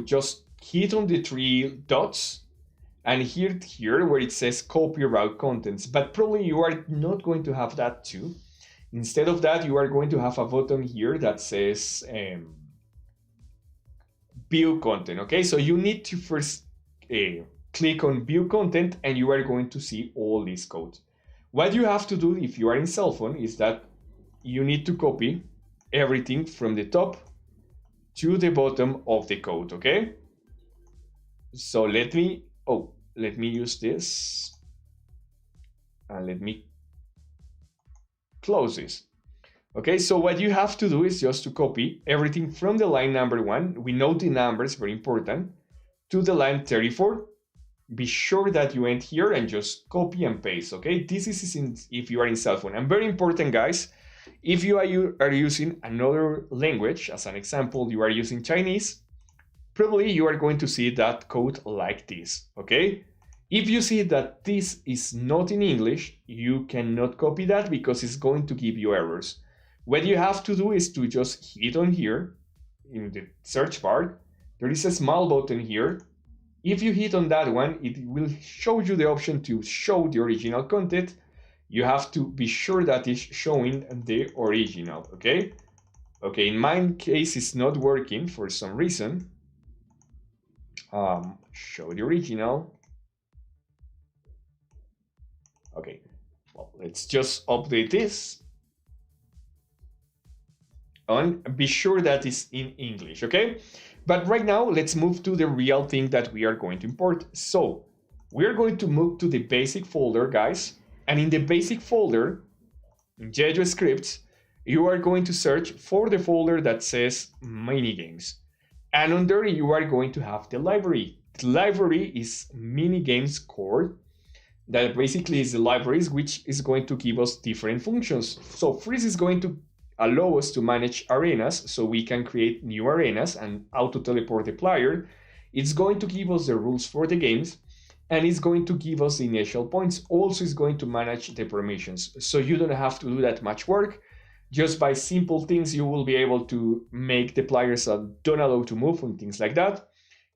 just hit on the three dots and here where it says copy route contents, but probably you are not going to have that too. Instead of that, you are going to have a button here that says view content, okay? So you need to first click on view content and you are going to see all this code. What you have to do if you are in cell phone is that you need to copy everything from the top to the bottom of the code, okay? So let me use this and let me close this. Okay, so what you have to do is just to copy everything from the line number 1, we know the numbers, very important, to the line 34. Be sure that you end here and just copy and paste, okay? This is if you are in cell phone. And very important, guys, if you are using another language, as an example, you are using Chinese, probably you are going to see that code like this, okay? If you see that this is not in English, you cannot copy that because it's going to give you errors. What you have to do is to just hit on here in the search bar. There is a small button here. If you hit on that one, it will show you the option to show the original content. You have to be sure that it's showing the original, okay? Okay, in my case, it's not working for some reason. Show the original. Okay, well, let's just update this. And be sure that it's in English, okay? But right now, let's move to the real thing that we are going to import. So we're going to move to the basic folder, guys. And in the basic folder, in YeyoScripts, you are going to search for the folder that says MiniGames. And under you are going to have the library. The library is MiniGames core. That basically is the libraries which is going to give us different functions. So first is going to allow us to manage arenas, so we can create new arenas and auto teleport the player. It's going to give us the rules for the games, and it's going to give us the initial points. Also is going to manage the permissions, so you don't have to do that much work. Just by simple things you will be able to make the players don't allow to move and things like that.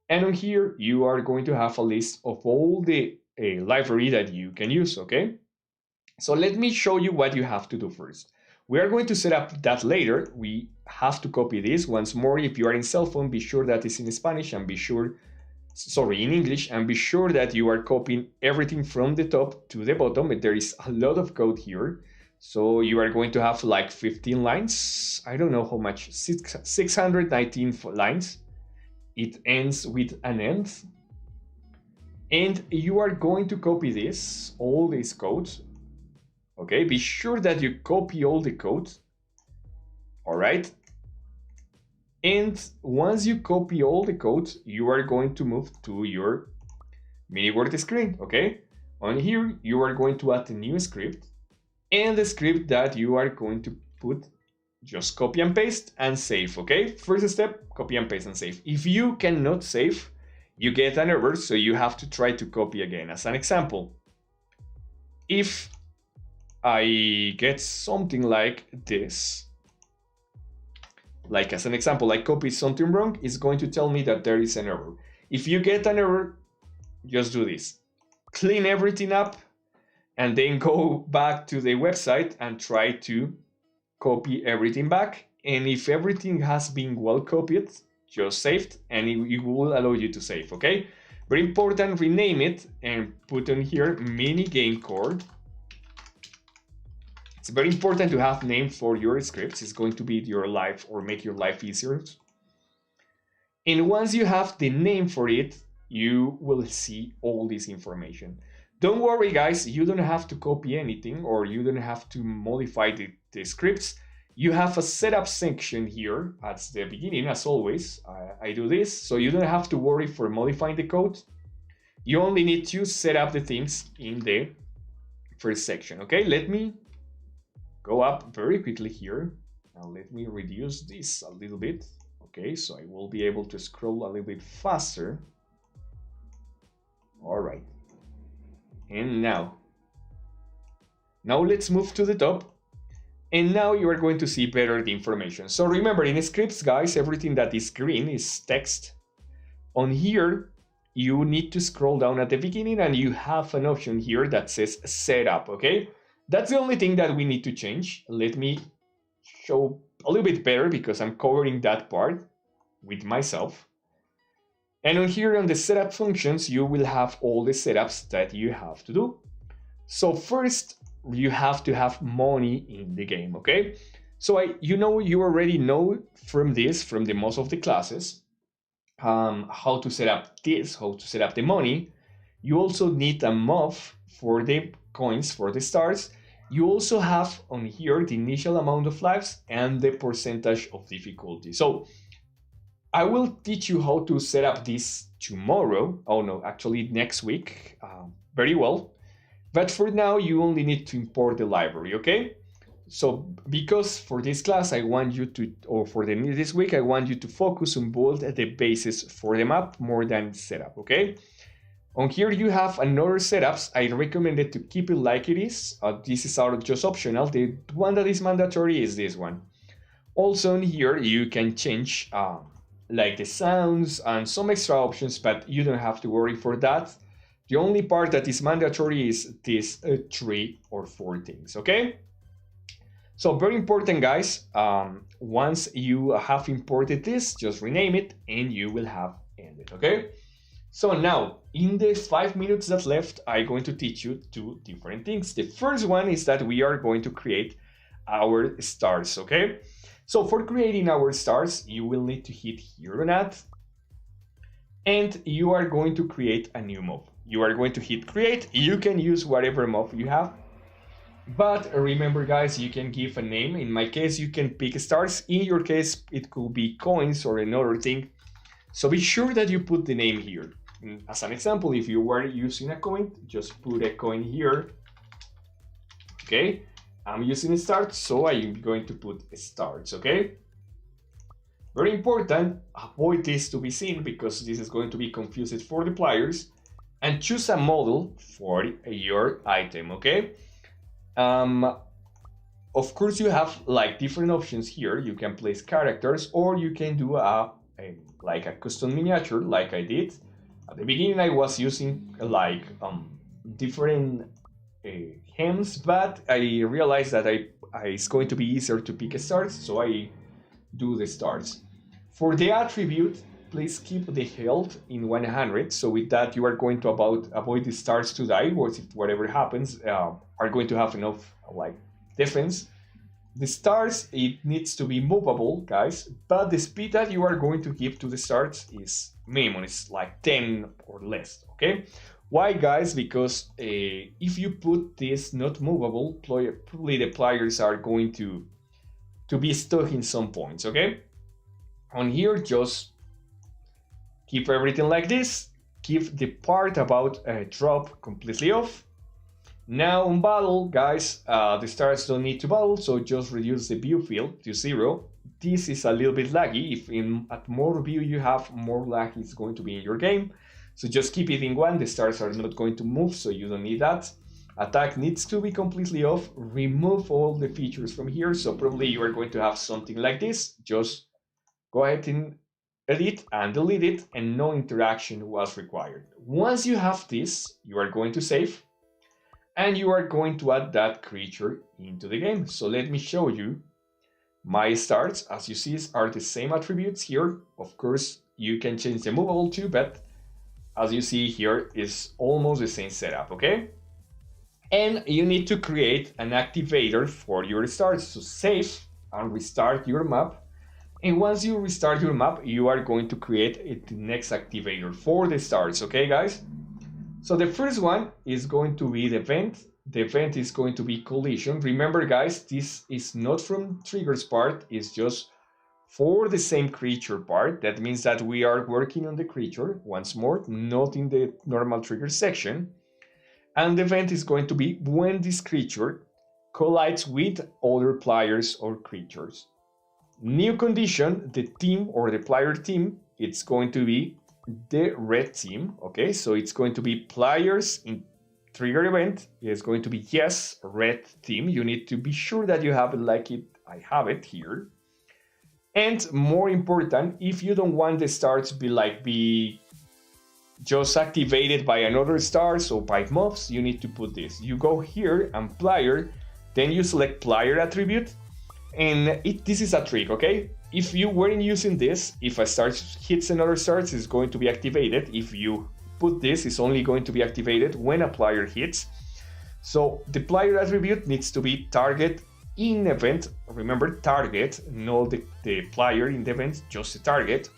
And on here you are going to have a list of all the library that you can use, okay? So let me show you what you have to do first. We are going to set up that later. We have to copy this once more. If you are in cell phone, be sure that it's in Spanish and in English, and be sure that you are copying everything from the top to the bottom. There is a lot of code here. So you are going to have like 15 lines. I don't know how much, 619 lines. It ends with an end. And you are going to copy all this code. Okay, be sure that you copy all the code. All right. And once you copy all the code, you are going to move to your mini word screen. Okay. On here, you are going to add a new script. And the script that you are going to put, just copy and paste and save, okay? First step, copy and paste and save. If you cannot save, you get an error, so you have to try to copy again. As an example, if I get something like this, like as an example, I copied something wrong, it's going to tell me that there is an error. If you get an error, just do this. Clean everything up, and then go back to the website and try to copy everything back. And if everything has been well copied, just saved, and it will allow you to save, okay? Very important, rename it and put on here MiniGameCore. It's very important to have name for your scripts. It's going to be your life or make your life easier. And once you have the name for it, you will see all this information. Don't worry, guys, you don't have to copy anything, or you don't have to modify the scripts. You have a setup section here at the beginning, as always. I do this, so you don't have to worry for modifying the code. You only need to set up the things in the first section, okay? Let me go up very quickly here. Now let me reduce this a little bit. Okay, so I will be able to scroll a little bit faster. All right. And now let's move to the top. And now you are going to see better the information. So remember, in scripts, guys, everything that is green is text. On here, you need to scroll down at the beginning and you have an option here that says setup, okay? That's the only thing that we need to change. Let me show a little bit better because I'm covering that part with myself. And on here on the setup functions, you will have all the setups that you have to do. So first, you have to have money in the game, okay? So you already know from the most of the classes, how to set up this, how to set up the money. You also need a mob for the coins, for the stars. You also have on here the initial amount of lives and the percentage of difficulty. So I will teach you how to set up this tomorrow. Oh no, actually next week, very well. But for now, you only need to import the library, okay? So because for this class, I want you to, or for this week, I want you to focus on build the basis for the map more than setup, okay? On here, you have another setups. I recommend it to keep it like it is. This is just optional. The one that is mandatory is this one. Also in here, you can change like the sounds and some extra options, but you don't have to worry for that. The only part that is mandatory is these 3 or 4 things, okay? So very important, guys. Once you have imported this, just rename it and you will have ended, okay? So now, in the 5 minutes that left, I'm going to teach you 2 different things. The first one is that we are going to create our stars, okay? So for creating our stars, you will need to hit here on that, and you are going to create a new mob. You are going to hit create. You can use whatever mob you have. But remember guys, you can give a name. In my case, you can pick stars. In your case, it could be coins or another thing. So be sure that you put the name here. As an example, if you were using a coin, just put a coin here. Okay, I'm using stars, so I'm going to put stars, okay? Very important, avoid this to be seen because this is going to be confused for the players. And choose a model for your item, okay? Of course, you have like different options here. You can place characters, or you can do like a custom miniature, like I did. At the beginning, I was using like different hems, but I realized that it's going to be easier to pick stars, so I do the stars. For the attribute, please keep the health in 100. So with that, you are going to avoid the stars to die, or if whatever happens, are going to have enough like defense. The stars, it needs to be movable, guys, but the speed that you are going to give to the stars is minimum. It's like 10 or less, okay? Why, guys? Because if you put this not movable, probably the players are going to be stuck in some points, okay? On here, just keep everything like this. Keep the part about drop completely off. Now on battle, guys, the stars don't need to battle, so just reduce the view field to 0. This is a little bit laggy. If at more view you have, more lag is going to be in your game. So just keep it in 1. The stars are not going to move, so you don't need that. Attack needs to be completely off. Remove all the features from here, so probably you are going to have something like this. Just go ahead and edit and delete it, and no interaction was required. Once you have this, you are going to save. And you are going to add that creature into the game. So let me show you. My stars, as you see, are the same attributes here. Of course, you can change the movable too, but as you see here, is almost the same setup, okay? And you need to create an activator for your stars. So save and restart your map. And once you restart your map, you are going to create the next activator for the stars, okay, guys? So the first one is going to be the event. The event is going to be collision. Remember, guys, this is not from triggers part. It's just for the same creature part. That means that we are working on the creature once more, not in the normal trigger section. And the event is going to be when this creature collides with other players or creatures. New condition, the team or the player team, it's going to be the red team, okay? So it's going to be players in trigger event. It's going to be yes, red team. You need to be sure that you have it like it. I have it here. And more important, if you don't want the star to be just activated by another star, so by mobs, you need to put this. You go here and player, then you select player attribute, and this is a trick, okay? If you weren't using this, if a star hits another star, it's going to be activated. If you put this, it's only going to be activated when a player hits. So the player attribute needs to be target in event. Remember, target, not the player in the event, just the target.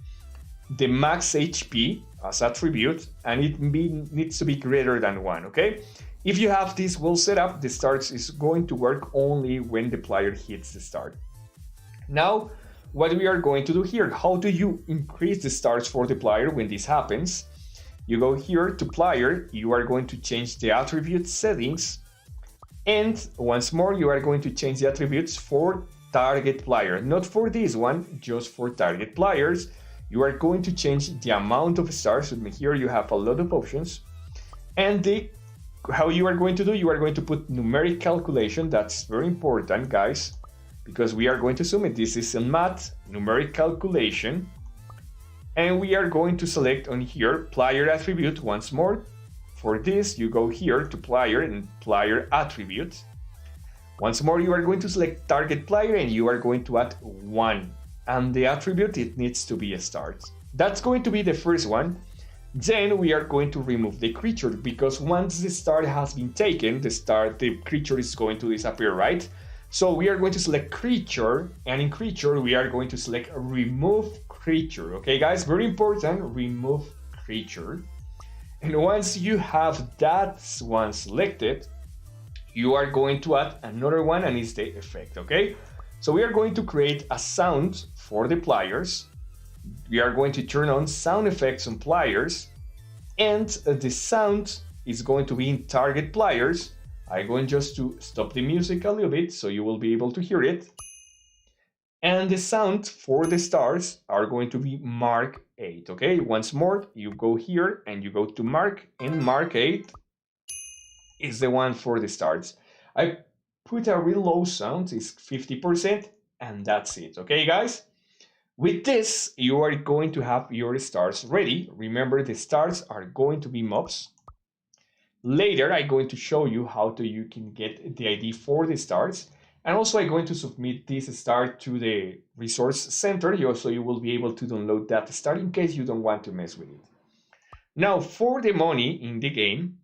The max HP as attribute, and it needs to be greater than 1, okay? If you have this well set up, the start is going to work only when the player hits the start. Now, what we are going to do here, how do you increase the starts for the player when this happens? You go here to player, you are going to change the attribute settings, and once more you are going to change the attributes for target player, not for this one, just for target players. You are going to change the amount of stars. Here you have a lot of options, and how you are going to do, you are going to put numeric calculation. That's very important, guys, because we are going to submit. This is a math numeric calculation, and we are going to select on here player attribute once more. For this, you go here to player and player attribute. Once more, you are going to select target player, and you are going to add 1. And the attribute, it needs to be a start. That's going to be the first one. Then we are going to remove the creature, because once the start has been taken, the creature is going to disappear, right? So we are going to select creature, and in creature we are going to select remove creature. Okay, guys, very important, remove creature. And once you have that one selected, you are going to add another one, and it's the effect, okay? So we are going to create a sound for the players. We are going to turn on sound effects on players, and the sound is going to be in target players. I'm going just to stop the music a little bit so you will be able to hear it. And the sound for the stars are going to be mark 8, okay? Once more, you go here and you go to mark, and mark 8 is the one for the stars. I put a real low sound, it's 50%, and that's it, okay guys? With this, you are going to have your stars ready. Remember, the stars are going to be mobs. Later, I'm going to show you how you can get the ID for the stars. And also, I'm going to submit this star to the resource center, so you will be able to download that star in case you don't want to mess with it. Now, for the money in the game,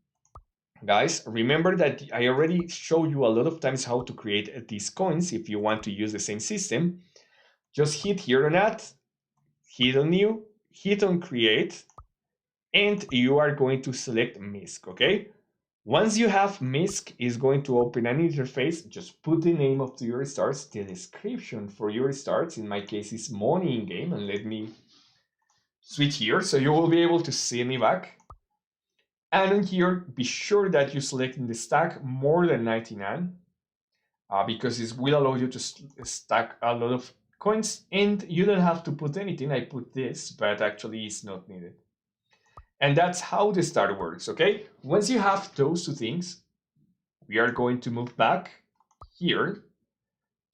guys, remember that I already showed you a lot of times how to create these coins if you want to use the same system. Just hit here on add, hit on new, hit on create, and you are going to select MISC, okay? Once you have MISC, is going to open an interface. Just put the name of your stars, the description for your stars. In my case, is money in game, and let me switch here so you will be able to see me back. And in here, be sure that you select in the stack more than 99, because it will allow you to stack a lot of coins, and you don't have to put anything. I put this, but actually it's not needed. And that's how the star works, okay? Once you have those two things, we are going to move back here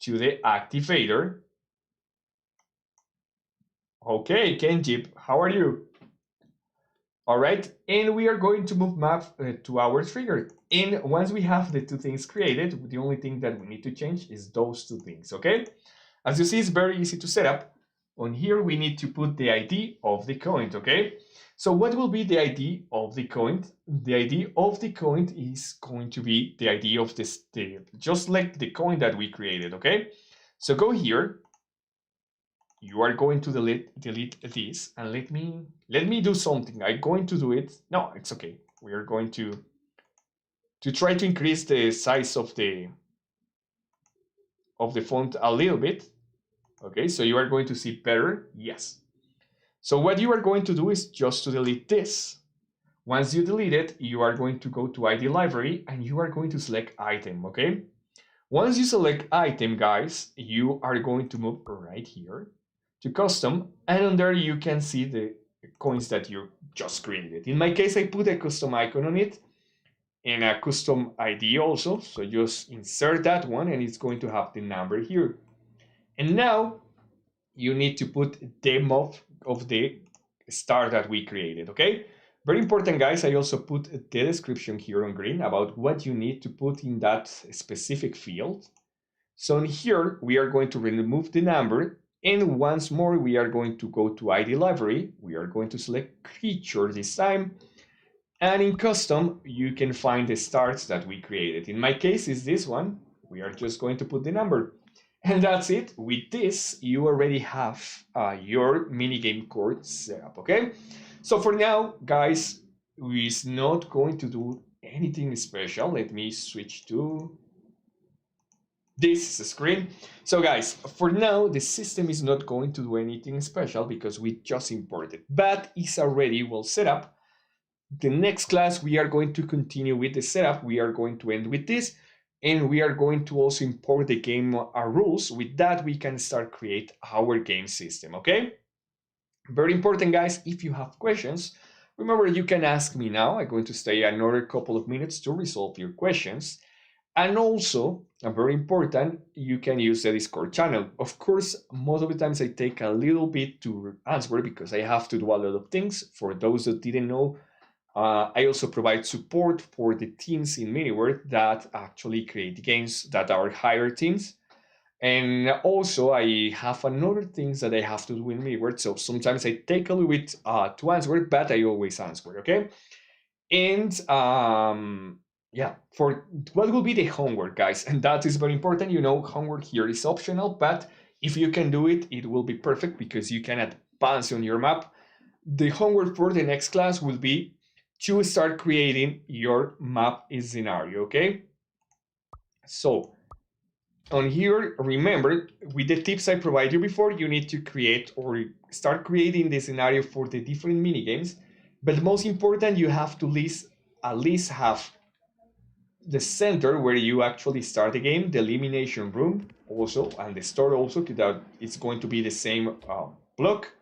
to the activator. Okay, Kenjip, how are you? All right, and we are going to move map to our trigger. And once we have the two things created, the only thing that we need to change is those two things, okay? As you see, it's very easy to set up. On here, we need to put the ID of the coin, okay? So what will be the ID of the coin? The ID of the coin is going to be the ID of this, just like the coin that we created, okay? So go here. You are going to delete this, and let me do something. I'm going to do it. No, it's okay. We are going to try to increase the size of the font a little bit. Okay, so you are going to see better. Yes. So what you are going to do is just to delete this. Once you delete it, you are going to go to ID library, and you are going to select item, okay? Once you select item, guys, you are going to move right here to custom, and on there you can see the coins that you just created. In my case, I put a custom icon on it and a custom ID also. So just insert that one, and it's going to have the number here. And now you need to put the mob of the star that we created, okay? Very important, guys. I also put the description here on green about what you need to put in that specific field. So in here, we are going to remove the number, and once more, we are going to go to ID library. We are going to select creature this time. And in custom, you can find the stars that we created. In my case, is this one. We are just going to put the number. And that's it. With this, you already have your minigame core set up, okay? So for now, guys, it's not going to do anything special. Let me switch to this screen. So guys, for now, the system is not going to do anything special because we just imported, but it's already well set up. The next class, we are going to continue with the setup. We are going to end with this, and we are going to also import the game rules. With that, we can start create our game system, okay? Very important, guys. If you have questions, remember, you can ask me now. I'm going to stay another couple of minutes to resolve your questions. And also, very important, you can use the Discord channel. Of course, most of the times I take a little bit to answer because I have to do a lot of things. For those that didn't know, I also provide support for the teams in MiniWare that actually create games that are higher teams. And also, I have another things that I have to do in MiniWare. So sometimes I take a little bit to answer, but I always answer, okay? And yeah, for what will be the homework, guys? And that is very important. You know, homework here is optional, but if you can do it, it will be perfect because you can advance on your map. The homework for the next class will be to start creating your map scenario, okay? So on here, remember, with the tips I provided you before, you need to create or start creating the scenario for the different mini games. But most important, you have to at least have the center where you actually start the game, the elimination room also, and the store also, that it's going to be the same block,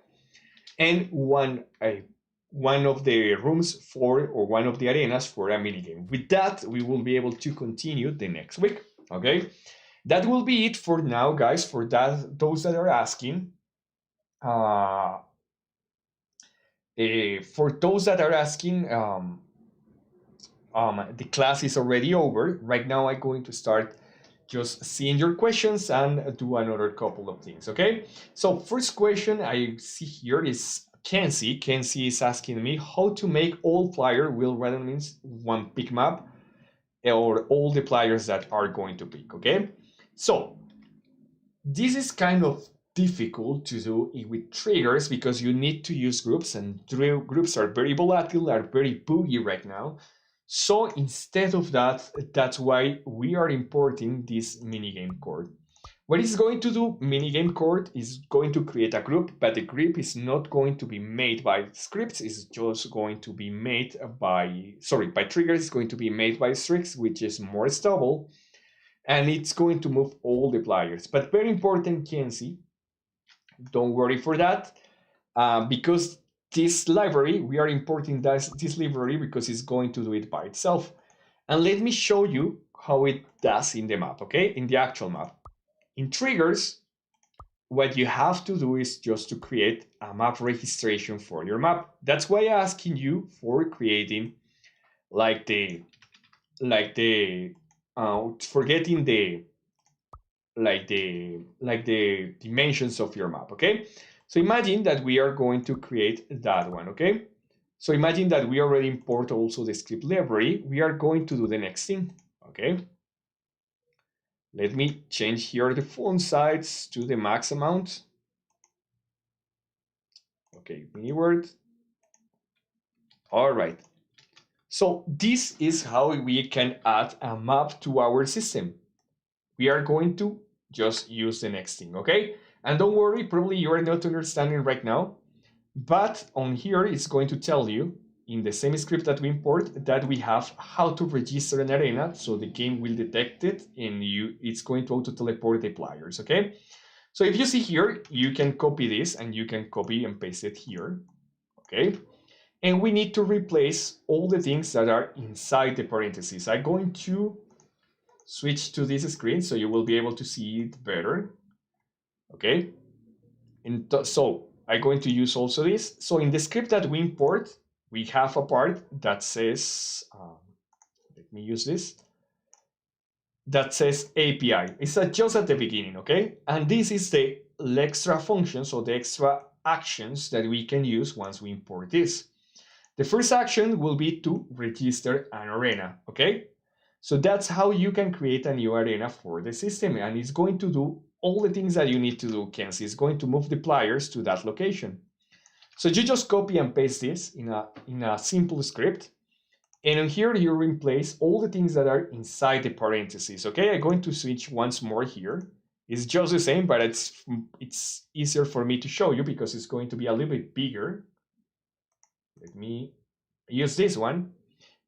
and one of the rooms for, or one of the arenas for a mini game. With that, we will be able to continue the next week. Okay, that will be it for now, guys. For that, those that are asking, for those that are asking, the class is already over. Right now, I'm going to start just seeing your questions and do another couple of things, okay? So first question I see here is Kenzie. Kenzie is asking me how to make all player will rather means one pick map or all the players that are going to pick, okay? So this is kind of difficult to do with triggers because you need to use groups, and groups are very volatile, are very buggy right now. So instead of that, that's why we are importing this minigame code. What it's going to do, minigame code is going to create a group, but the group is not going to be made by scripts, it's just going to be made by triggers, it's going to be made by strings, which is more stable, and it's going to move all the players. But very important, Kenzie, don't worry for that, because this library, we are importing this library because it's going to do it by itself. And let me show you how it does in the map, okay? In the actual map. In triggers, what you have to do is just to create a map registration for your map. That's why I'm asking you for creating forgetting the dimensions of your map, okay? So imagine that we are going to create that one, okay? So imagine that we already import also the script library. We are going to do the next thing, okay? Let me change here the font size to the max amount. Okay, mini word. All right. So this is how we can add a map to our system. We are going to just use the next thing, okay? And don't worry, probably you are not understanding right now, but on here it's going to tell you in the same script that we import that we have how to register an arena, so the game will detect it and it's going to auto teleport the players, okay? So if you see here, you can copy this and you can copy and paste it here, okay? And we need to replace all the things that are inside the parentheses. I'm going to switch to this screen so you will be able to see it better, okay? And so I'm going to use also this. So in the script that we import, we have a part that says, let me use this, that says API. It's just at the beginning, okay? And this is the extra functions or the extra actions that we can use once we import this. The first action will be to register an arena, okay? So that's how you can create a new arena for the system, and it's going to do all the things that you need to do, Kenzie. It's going to move the players to that location. So you just copy and paste this in a simple script, and on here you replace all the things that are inside the parentheses, okay? I'm going to switch once more here. It's just the same, but it's easier for me to show you because it's going to be a little bit bigger. Let me use this one.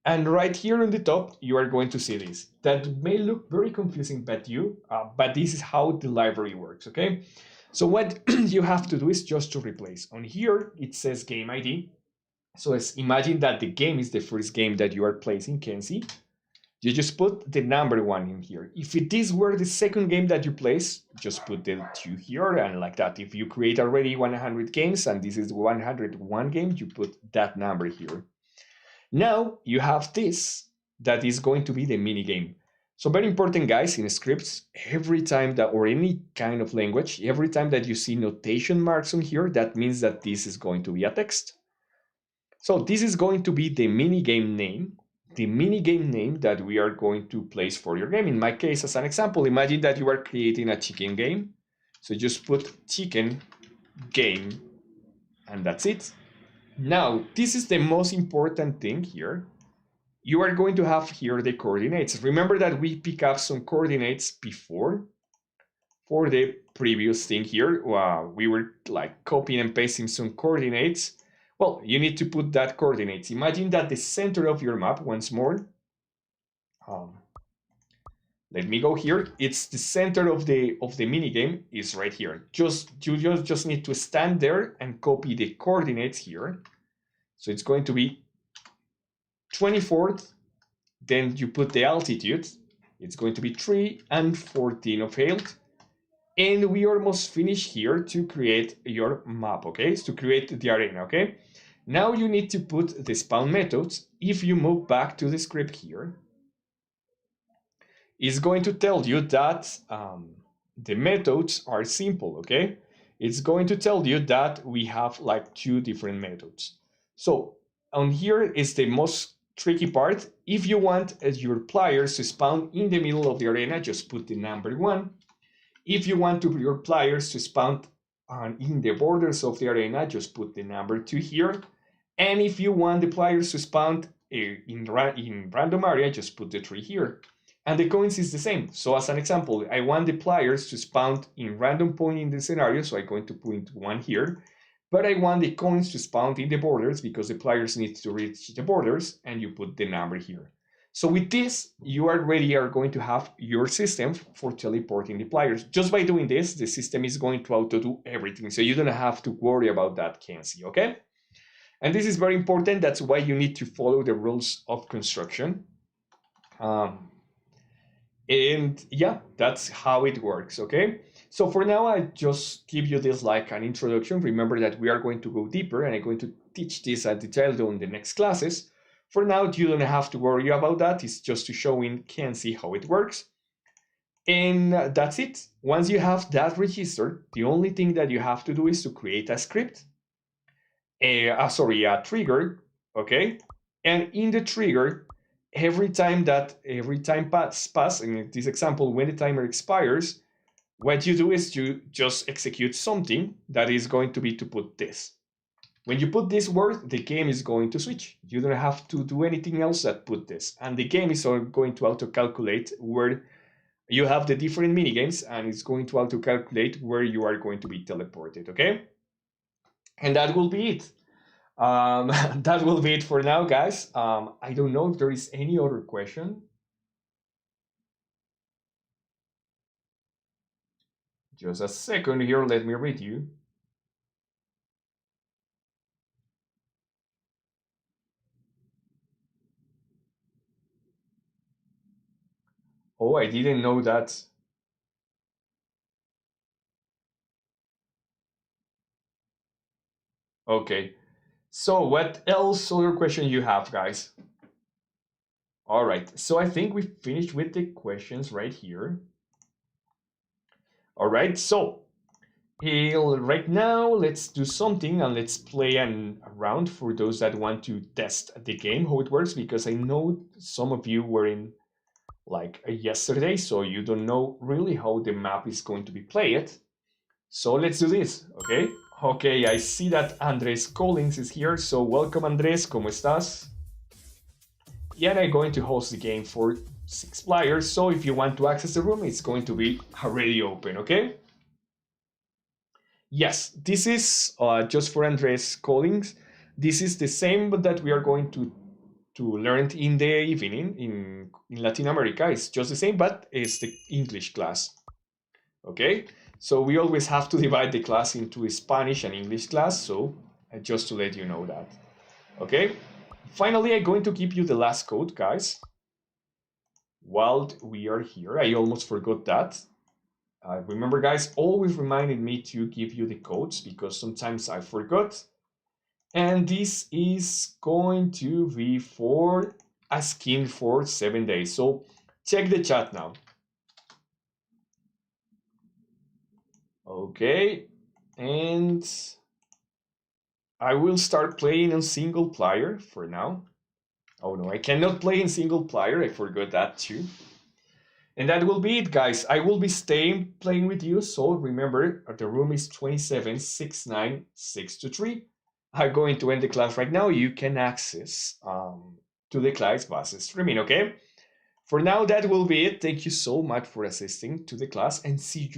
And right here on the top, you are going to see this. That may look very confusing, but this is how the library works, okay? So what you have to do is just to replace. On here, it says game ID. So imagine that the game is the first game that you are placing, Kenzie. You just put the number 1 in here. If this were the second game that you place, just put the 2 here, and like that. If you create already 100 games and this is 101 game, you put that number here. Now you have this that is going to be the mini game. So very important, guys, in scripts, every time that, or any kind of language, every time that you see notation marks on here, that means that this is going to be a text. So this is going to be the mini game name, the mini game name that we are going to place for your game. In my case, as an example, imagine that you are creating a chicken game. So just put chicken game, and that's it. Now, this is the most important thing here. you are going to have here the coordinates. Remember that we pick up some coordinates before for the previous thing here. We were like copying and pasting some coordinates. Well, you need to put that coordinates. Imagine that the center of your map, once more, um, let me go here. It's the center of the mini game is right here. You just need to stand there and copy the coordinates here. So it's going to be 24th. Then you put the altitude. It's going to be 3 and 14 of height. And we almost finished here to create your map, okay? To create the arena, okay? Now you need to put the spawn methods. If you move back to the script here, it's going to tell you that the methods are simple, okay? It's going to tell you that we have like two different methods. So on here is the most tricky part. If you want your players to spawn in the middle of the arena, just put the number 1. If you want your players to spawn in the borders of the arena, just put the number 2 here. And if you want the players to spawn in random area, just put the 3 here. And the coins is the same. So as an example, I want the players to spawn in random point in the scenario, so I'm going to put 1 here. But I want the coins to spawn in the borders because the players need to reach the borders, and you put the number here. So with this, you already are going to have your system for teleporting the players. Just by doing this, the system is going to auto do everything. So you don't have to worry about that, Kenzie, okay? And this is very important. That's why you need to follow the rules of construction. And yeah, that's how it works, okay? So for now, I just give you this like an introduction. Remember that we are going to go deeper, and I'm going to teach this at detail on the next classes. For now, you don't have to worry about that. It's just to show in Kenzie how it works. And that's it. Once you have that registered, the only thing that you have to do is to create a script, a trigger, okay? And in the trigger, every time pass, in this example, when the timer expires, what you do is you just execute something that is going to be to put this. When you put this word, the game is going to switch. You don't have to do anything else that put this. And the game is going to auto-calculate where you have the different minigames, and it's going to auto-calculate where you are going to be teleported, okay? And that will be it. That will be it for now, guys. I don't know if there is any other question. Just a second here, let me read you. Oh, I didn't know that. Okay. So what else other question you have, guys? All right. So I think we finished with the questions right here. All right. So right now, let's do something and let's play a round for those that want to test the game, how it works, because I know some of you were in like yesterday, so you don't know really how the map is going to be played. So let's do this, okay? Okay, I see that Andres Collins is here, so welcome Andres, ¿cómo estás? Yeah, and I'm going to host the game for 6 players, so if you want to access the room, it's going to be already open, okay? Yes, this is just for Andres Collins. This is the same that we are going to learn in the evening in Latin America. It's just the same, but it's the English class. Okay, so we always have to divide the class into a Spanish and English class, so just to let you know that. Okay, finally, I'm going to give you the last code, guys. While we are here, I almost forgot that. Remember, guys, always reminded me to give you the codes because sometimes I forgot. And this is going to be for a skin for 7 days. So check the chat now. Okay, and I will start playing on single player for now. Oh no, I cannot play in single player. I forgot that too. And that will be it, guys. I will be staying playing with you. So remember, the room is 2769623. I'm going to end the class right now. You can access to the class was streaming, okay? For now, that will be it. Thank you so much for assisting to the class and see you